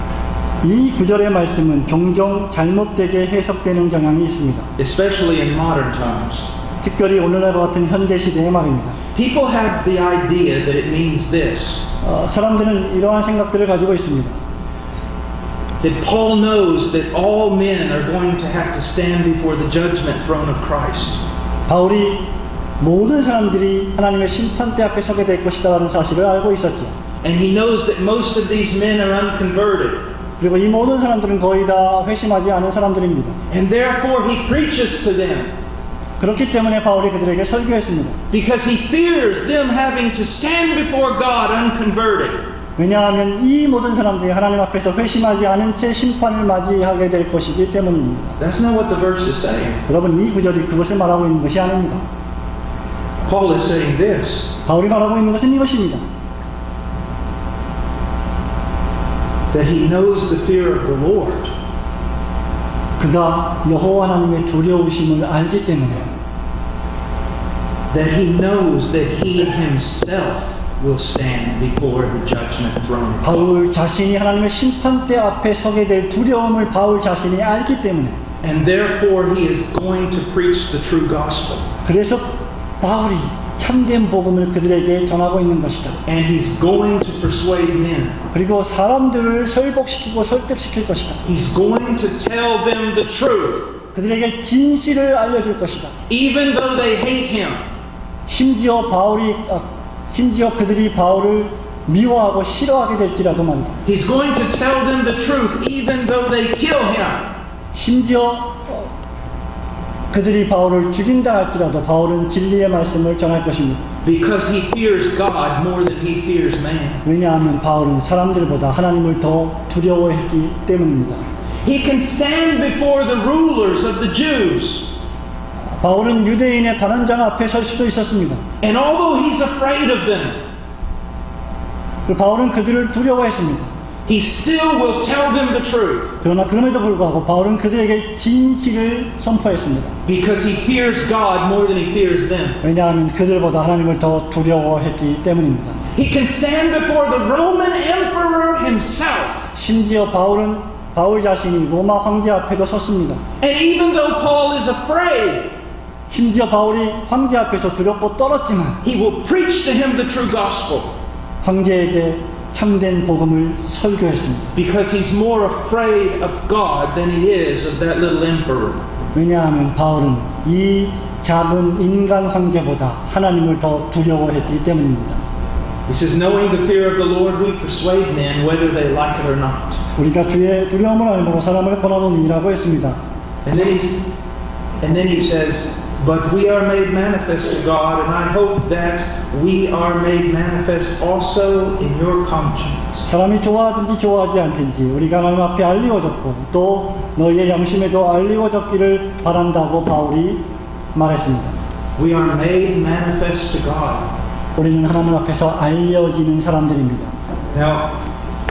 이 구절의 말씀은 종종 잘못되게 해석되는 경향이 있습니다. Especially in modern times. 특별히 오늘날과 같은 현대 시대의 말입니다. People have the idea that it means this. 사람들은 이러한 생각들을 가지고 있습니다. That Paul knows that all men are going to have to stand before the judgment throne of Christ. 바울이 모든 사람들이 하나님의 심판대 앞에 서게 될 것이라는 사실을 알고 있었죠. And he knows that most of these men are unconverted. 그리고 이 모든 사람들은 거의 다 회심하지 않은 사람들입니다. And therefore he preaches to them. 그렇기 때문에 바울이 그들에게 설교했습니다. Because he fears them having to stand before God unconverted. 왜냐하면 이 모든 사람들이 하나님 앞에서 회심하지 않은 채 심판을 맞이하게 될 것이기 때문입니다. That's not what the verse is saying. 여러분, 이 구절이 그것을 말하고 있는 것이 아닙니다. Paul is saying this. 바울이 말하고 있는 것은 이것입니다. That he knows the fear of the Lord. 그가 여호와 하나님의 두려우심을 알기 때문에 That he knows that he himself will stand before the judgment throne of God. 바울 자신이 하나님의 심판대 앞에 서게 될 두려움을 바울 자신이 알기 때문에 And therefore he is going to preach the true gospel. 그래서 바울이 참된 복음을 그들에게 전하고 있는 것이다. And he's going to persuade men. 그리고 사람들을 설복시키고 설득시킬 것이다. He's going to tell them the truth. 그들에게 진실을 알려줄 것이다. Even though they hate him. 심지어 그들이 바울을 미워하고 싫어하게 될지라도 말이다. He's going to tell them the truth even though they kill him. 심지어 그들이 바울을 죽인다 할지라도 바울은 진리의 말씀을 전할 것입니다. Because he fears God more than he fears man. 왜냐하면 바울은 사람들보다 하나님을 더 두려워했기 때문입니다. He can stand before the rulers of the Jews. 바울은 유대인의 관원장 앞에 설 수도 있었습니다. And although he's afraid of them, 바울은 그들을 두려워했습니다. he still will tell them the truth. 그러나 그럼에도 불구하고 바울은 그들에게 진실을 선포했습니다. Because he fears God more than he fears them. 왜냐하면 그들보다 하나님을 더 두려워했기 때문입니다. He can stand before the Roman emperor himself. 심지어 바울 자신이 로마 황제 앞에도 섰습니다. And even though Paul is afraid, 심지어 바울이 황제 앞에서 두렵고 떨었지만 he will preach to him the true gospel. 황제에게 참된 복음을 설교했습니다. Because he's more afraid of God than he is of that little emperor. 왜냐하면 바울은 이 작은 인간 황제보다 하나님을 더 두려워했기 때문입니다. He says, knowing the fear of the Lord, we persuade men whether they like it or not. 우리가 주의 두려움을 알므로 사람을 권하노니라고 했습니다. And then he says, but we are made manifest to God, and I hope that we are made manifest also in your conscience. 사람이 좋아하든지 좋아하지 않든지 우리가 하나님 앞에 알리워졌고 또 너희의 양심에도 알리워졌기를 바란다고 바울이 말했습니다. We are made manifest to God. 우리는 하나님 앞에서 알려지는 사람들입니다. Now,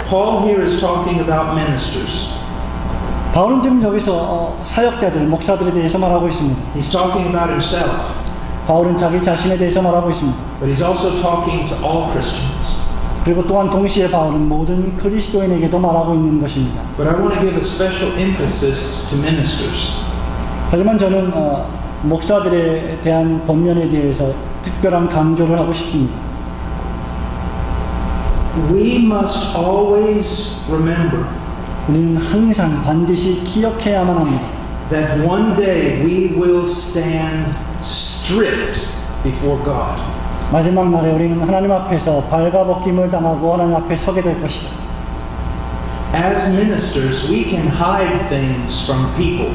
Paul here is talking about ministers. 바울은 지금 여기서 사역자들, 목사들에 대해서 말하고 있습니다. He's talking about himself. 바울은 자기 자신에 대해서 말하고 있습니다. But he's also talking to all Christians. 그리고 또한 동시에 바울은 모든 그리스도인에게도 말하고 있는 것입니다. But I want to give a special emphasis to ministers. 하지만 저는 목사들에 대한 권면에 대해서 특별한 강조를 하고 싶습니다. We must always remember 우리는 항상 반드시 기억해야만 합니다. that one day we will stand stripped before God. 마지막 날에 우리는 하나님 앞에서 발가벗김을 당하고 하나님 앞에 서게 될 것이다. As ministers, we can hide things from people.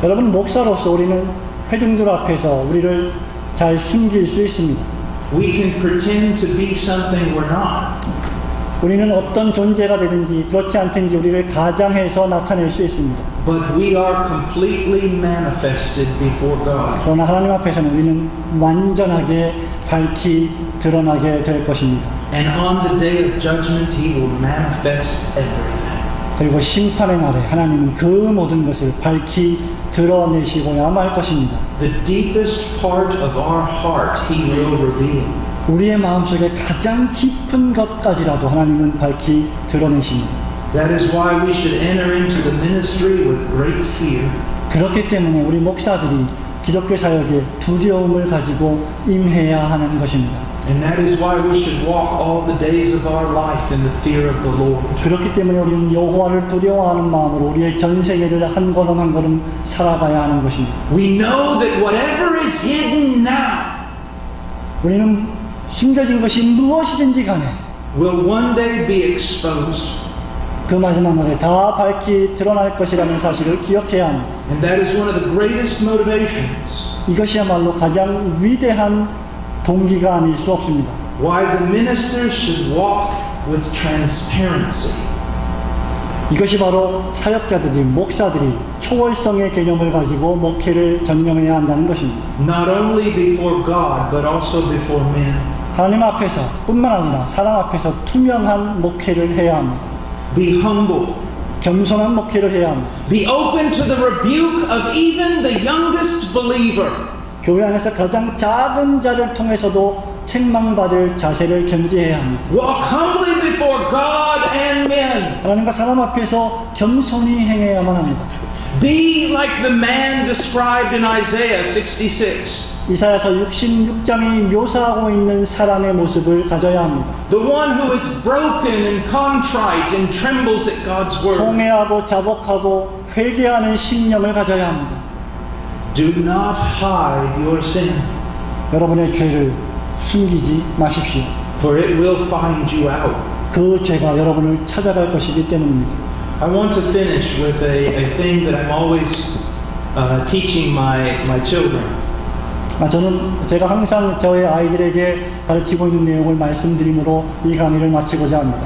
여러분, 목사로서 우리는 회중들 앞에서 우리를 잘 숨길 수 있습니다. We can pretend to be something we're not. 우리는 어떤 존재가 되든지 그렇지 않든지 우리를 가장해서 나타낼 수 있습니다. But we are completely manifested before God. 그러나 하나님 앞에서는 우리는 완전하게 밝히 드러나게 될 것입니다. And on the day of judgment, He will manifest everything. 그리고 심판의 날에 하나님은 그 모든 것을 밝히 드러내시고야 말 것입니다. The deepest part of our heart, He will reveal. 우리의 마음속에 가장 깊은 것까지라도 하나님은 밝히 드러내십니다. That is why we should enter into the ministry with great fear. 그렇기 때문에 우리 목사들이 기독교 사역에 두려움을 가지고 임해야 하는 것입니다. And that is why we should walk all the days of our life in the fear of the Lord. 그렇기 때문에 우리는 여호와를 두려워하는 마음으로 우리의 전생애를 한 걸음 한 걸음 살아가야 하는 것입니다. We know that whatever is hidden now 우리는 숨겨진 것이 무엇이든지 간에 will one day be exposed. 그 마지막 날에 다 밝히 드러날 것이라는 사실을 기억해야 합니다. And that is one of the greatest motivations 이것이야말로 가장 위대한 동기가 아닐 수 없습니다. why the ministers should walk with transparency. 이것이 바로 사역자들이, 목사들이 초월성의 개념을 가지고 목회를 전념해야 한다는 것입니다. Not only before God, but also before men. 하나님 앞에서 뿐만 아니라 사람 앞에서 투명한 목회를 해야 합니다. Be humble. 겸손한 목회를 해야 합니다. Be open to the rebuke of even the youngest believer. 교회 안에서 가장 작은 자를 통해서도 책망받을 자세를 견지해야 합니다. Walk humbly before God and men. 하나님과 사람 앞에서 겸손히 행해야만 합니다. Be like the man described in Isaiah 66. 이사야서 66장이 묘사하고 있는 사람의 모습을 가져야 합니다. The one who is broken and contrite and trembles at God's word. 통회하고 자복하고 회개하는 심령을 가져야 합니다. Do not hide your sin, 여러분의 죄를 숨기지 마십시오. for it will find you out. 그 죄가 여러분을 찾아갈 것이기 때문입니다. I want to finish with a thing that I'm always teaching my children. 저는 제가 항상 저의 아이들에게 가르치고 있는 내용을 말씀드림으로 이 강의를 마치고자 합니다.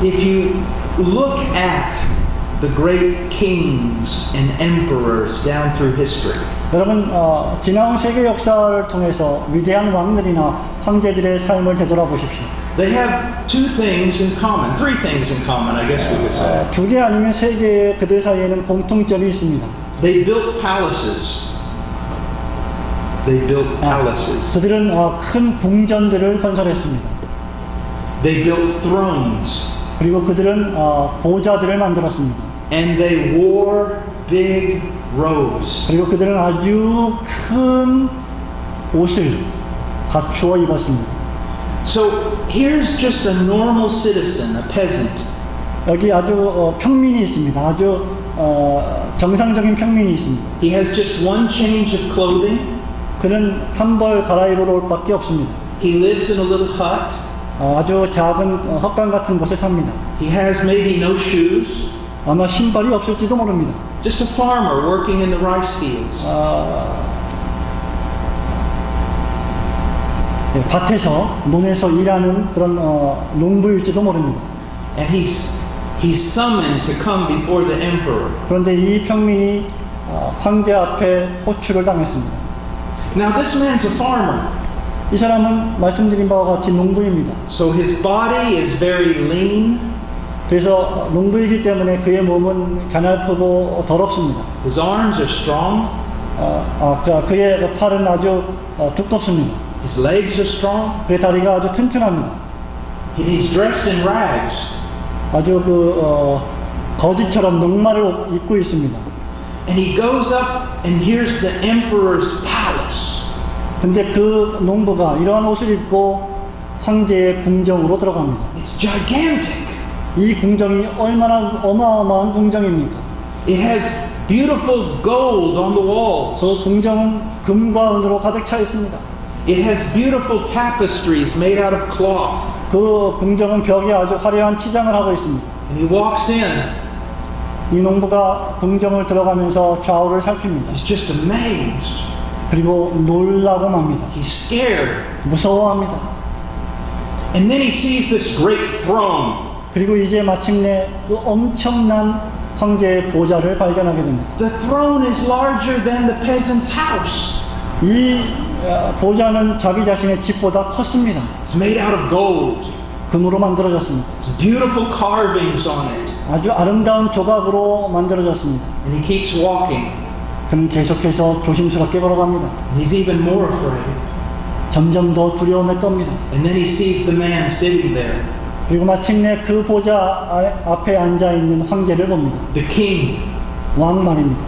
If you look at the great kings and emperors down through history, 여러분, 지나온 세계 역사를 통해서 위대한 왕들이나 황제들의 삶을 되돌아보십시오. they have two things in common, three things in common, I guess we could say. 두 개 아니면 세 개의 그들 사이에는 공통점이 있습니다. They built palaces. They built palaces. 그들은 큰 궁전들을 건설했습니다. They built thrones. 그리고 그들은 보좌들을 만들었습니다. And they wore big robes. 그리고 그들은 아주 큰 옷을 갖추어 입었습니다. So here's just a normal citizen, a peasant. 여기 아주 평민이 있습니다. 아주 정상적인 평민이 있습니다. He has just one change of clothing. 그는 한 벌 갈아입으러 올 밖에 없습니다. He lives in a little hut. 아주 작은 헛간 같은 곳에 삽니다. He has maybe no shoes. 아마 신발이 없을지도 모릅니다. Just a farmer working in the rice fields. 밭에서 논에서 일하는 그런 농부일지도 모릅니다. And he's summoned to come before the emperor. 그런데 이 평민이 황제 앞에 호출을 당했습니다. Now this man's a farmer. 이 사람은 말씀드린 바와 같이 농부입니다. So his body is very lean. 그래서 농부이기 때문에 그의 몸은 가냘프고 더럽습니다. His arms are strong. 그의 팔은 아주 두껍습니다. His legs are strong. 그의 다리가 아주 튼튼합니다. And he's dressed in rags. 아주 거지처럼 녹말을 입고 있습니다. And he goes up and here's the emperor's palace. 근데 그 농부가 이러한 옷을 입고 황제의 궁정으로 들어갑니다. It's gigantic. 이 궁정이 얼마나 어마어마한 궁정입니까? It has beautiful gold on the walls. 그 궁정은 금과 은으로 가득 차 있습니다. It has beautiful tapestries made out of cloth. 그 궁정은 벽에 아주 화려한 치장을 하고 있습니다. And he walks in. 이 농부가 궁정을 들어가면서 좌우를 살핍니다. He's just amazed. 그리고 놀라고 맙니다. He's scared. 무서워합니다. And then he sees this great throne. 그리고 이제 마침내 그 엄청난 황제의 보좌를 발견하게 됩니다. The throne is larger than the peasant's house. 이 보좌는 자기 자신의 집보다 컸습니다. It's made out of gold. 금으로 만들어졌습니다. It's beautiful carvings on it. 아주 아름다운 조각으로 만들어졌습니다. And he keeps walking. 그는 계속해서 조심스럽게 걸어갑니다. And he's even more afraid. 점점 더 두려움에 떱니다. And then he sees the man sitting there. 그리고 마침내 그 보좌 앞에 앉아있는 황제를 봅니다. The king. 왕 말입니다.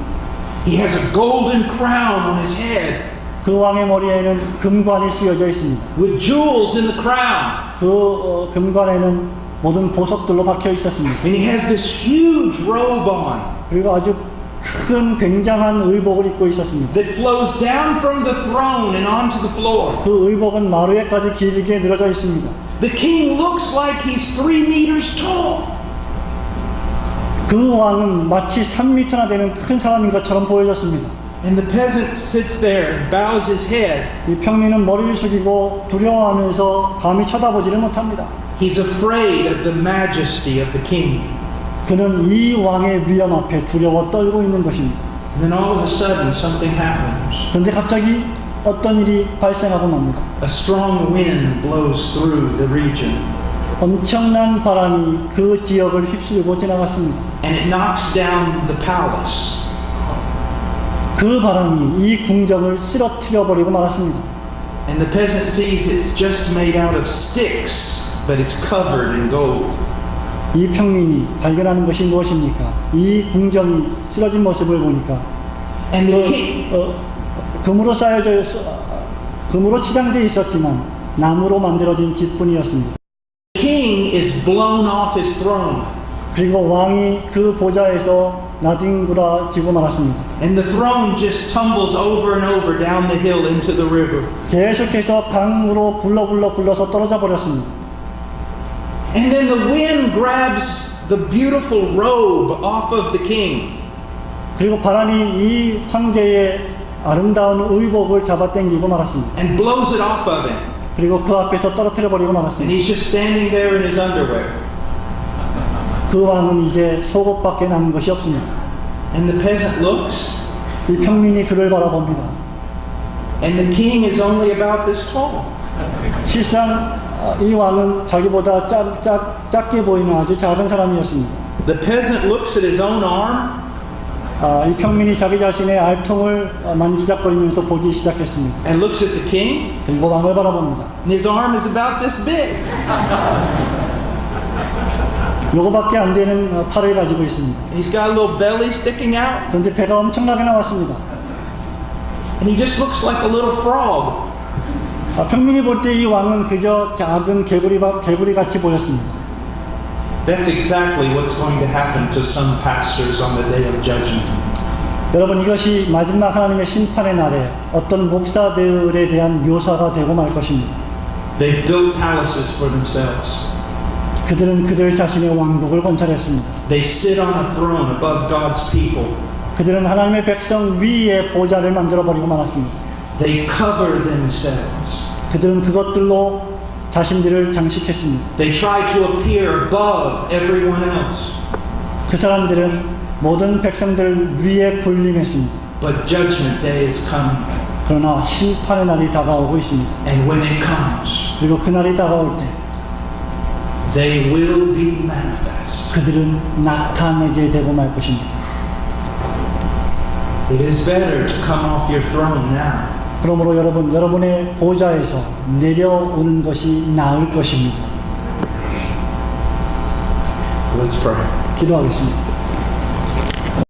He has a golden crown on his head. 그 왕의 머리에는 금관이 씌워져 있습니다. With jewels in the crown. 그 금관에는 모든 보석들로 박혀 있었습니다. And he has this huge robe on. 그리고 아주 큰 굉장한 의복을 입고 있었습니다. That flows down from the throne and onto the floor. 그 의복은 마루에까지 길게 늘어져 있습니다. The king looks like he's 3 meters tall. 그 왕은 마치 3m나 되는 큰 사람인 것처럼 보여졌습니다. And the peasant sits there and bows his head. 이 평민은 머리를 숙이고 두려워하면서 감히 쳐다보지를 못합니다. He's afraid of the majesty of the king. 그는 이 왕의 위엄 앞에 두려워 떨고 있는 것입니다. And then all of a sudden something happens. 그런데 갑자기 어떤 일이 발생하고 맙니다. A strong wind blows through the region. 엄청난 바람이 그 지역을 휩쓸고 지나갔습니다. And it knocks down the palace. 그 바람이 이 궁정을 쓰러뜨려 버리고 말았습니다. And the peasant sees it's just made out of sticks, but it's covered in gold. 이 평민이 발견하는 것이 무엇입니까? 이 궁정이 쓰러진 모습을 보니까 And the king, 금으로 치장되어 있었지만 나무로 만들어진 집뿐이었습니다. king is blown off his throne. 그리고 왕이 그 보좌에서 나뒹굴어지고 말았습니다. And the throne just tumbles over and over down the hill into the river. 계속해서 강으로 굴러서 떨어져 버렸습니다. And then the wind grabs the beautiful robe off of the king. 그리고 바람이 이 황제의 아름다운 의복을 잡아당기고 말았습니다. And blows it off of him. 그리고 그 앞에서 떨어뜨려 버리고 And 말았습니다. he's just standing there in his underwear. 그 왕은 이제 속옷밖에 남은 것이 없습니다. And the peasant looks. 이 평민이 그를 바라봅니다. And the king is only about this tall. 실상 이 왕은 자기보다 작게 보이는 아주 작은 사람이었습니다. The peasant looks at his own arm. 이 평민이 자기 자신의 알통을 만지작거리면서 보기 시작했습니다. And looks at the king. 그리고 왕을 바라봅니다. And his arm is about this big. 요거밖에 안 되는 팔을 가지고 있습니다. And he's got a little belly sticking out. 그런데 배가 엄청나게 나왔습니다. And he just looks like a little frog. 평민이 볼 때 이 왕은 그저 작은 개구리 같이 보였습니다. That's exactly what's going to happen to some pastors on the day of judgment. 여러분, 이것이 마지막 하나님의 심판의 날에 어떤 목사들에 대한 묘사가 되고 말 것입니다. They've built palaces for themselves. 그들은 그들 자신의 왕국을 건설했습니다. They sit on a throne above God's people. 그들은 하나님의 백성 위에 보좌를 만들어버리고 말았습니다. They cover themselves. 그들은 그것들로 자신들을 장식했습니다. They try to appear above everyone else. 그 사람들은 모든 백성들 위에 군림했습니다. But judgment day is coming. 그러나 심판의 날이 다가오고 있습니다. And when it comes, 그리고 그 날이 다가올 때 they will be manifest. 그들은 나타내게 되고 말 것입니다. It is better to come off your throne now. 그러므로 여러분, 여러분의 보좌에서 내려오는 것이 나을 것입니다. Let's pray. 기도하겠습니다.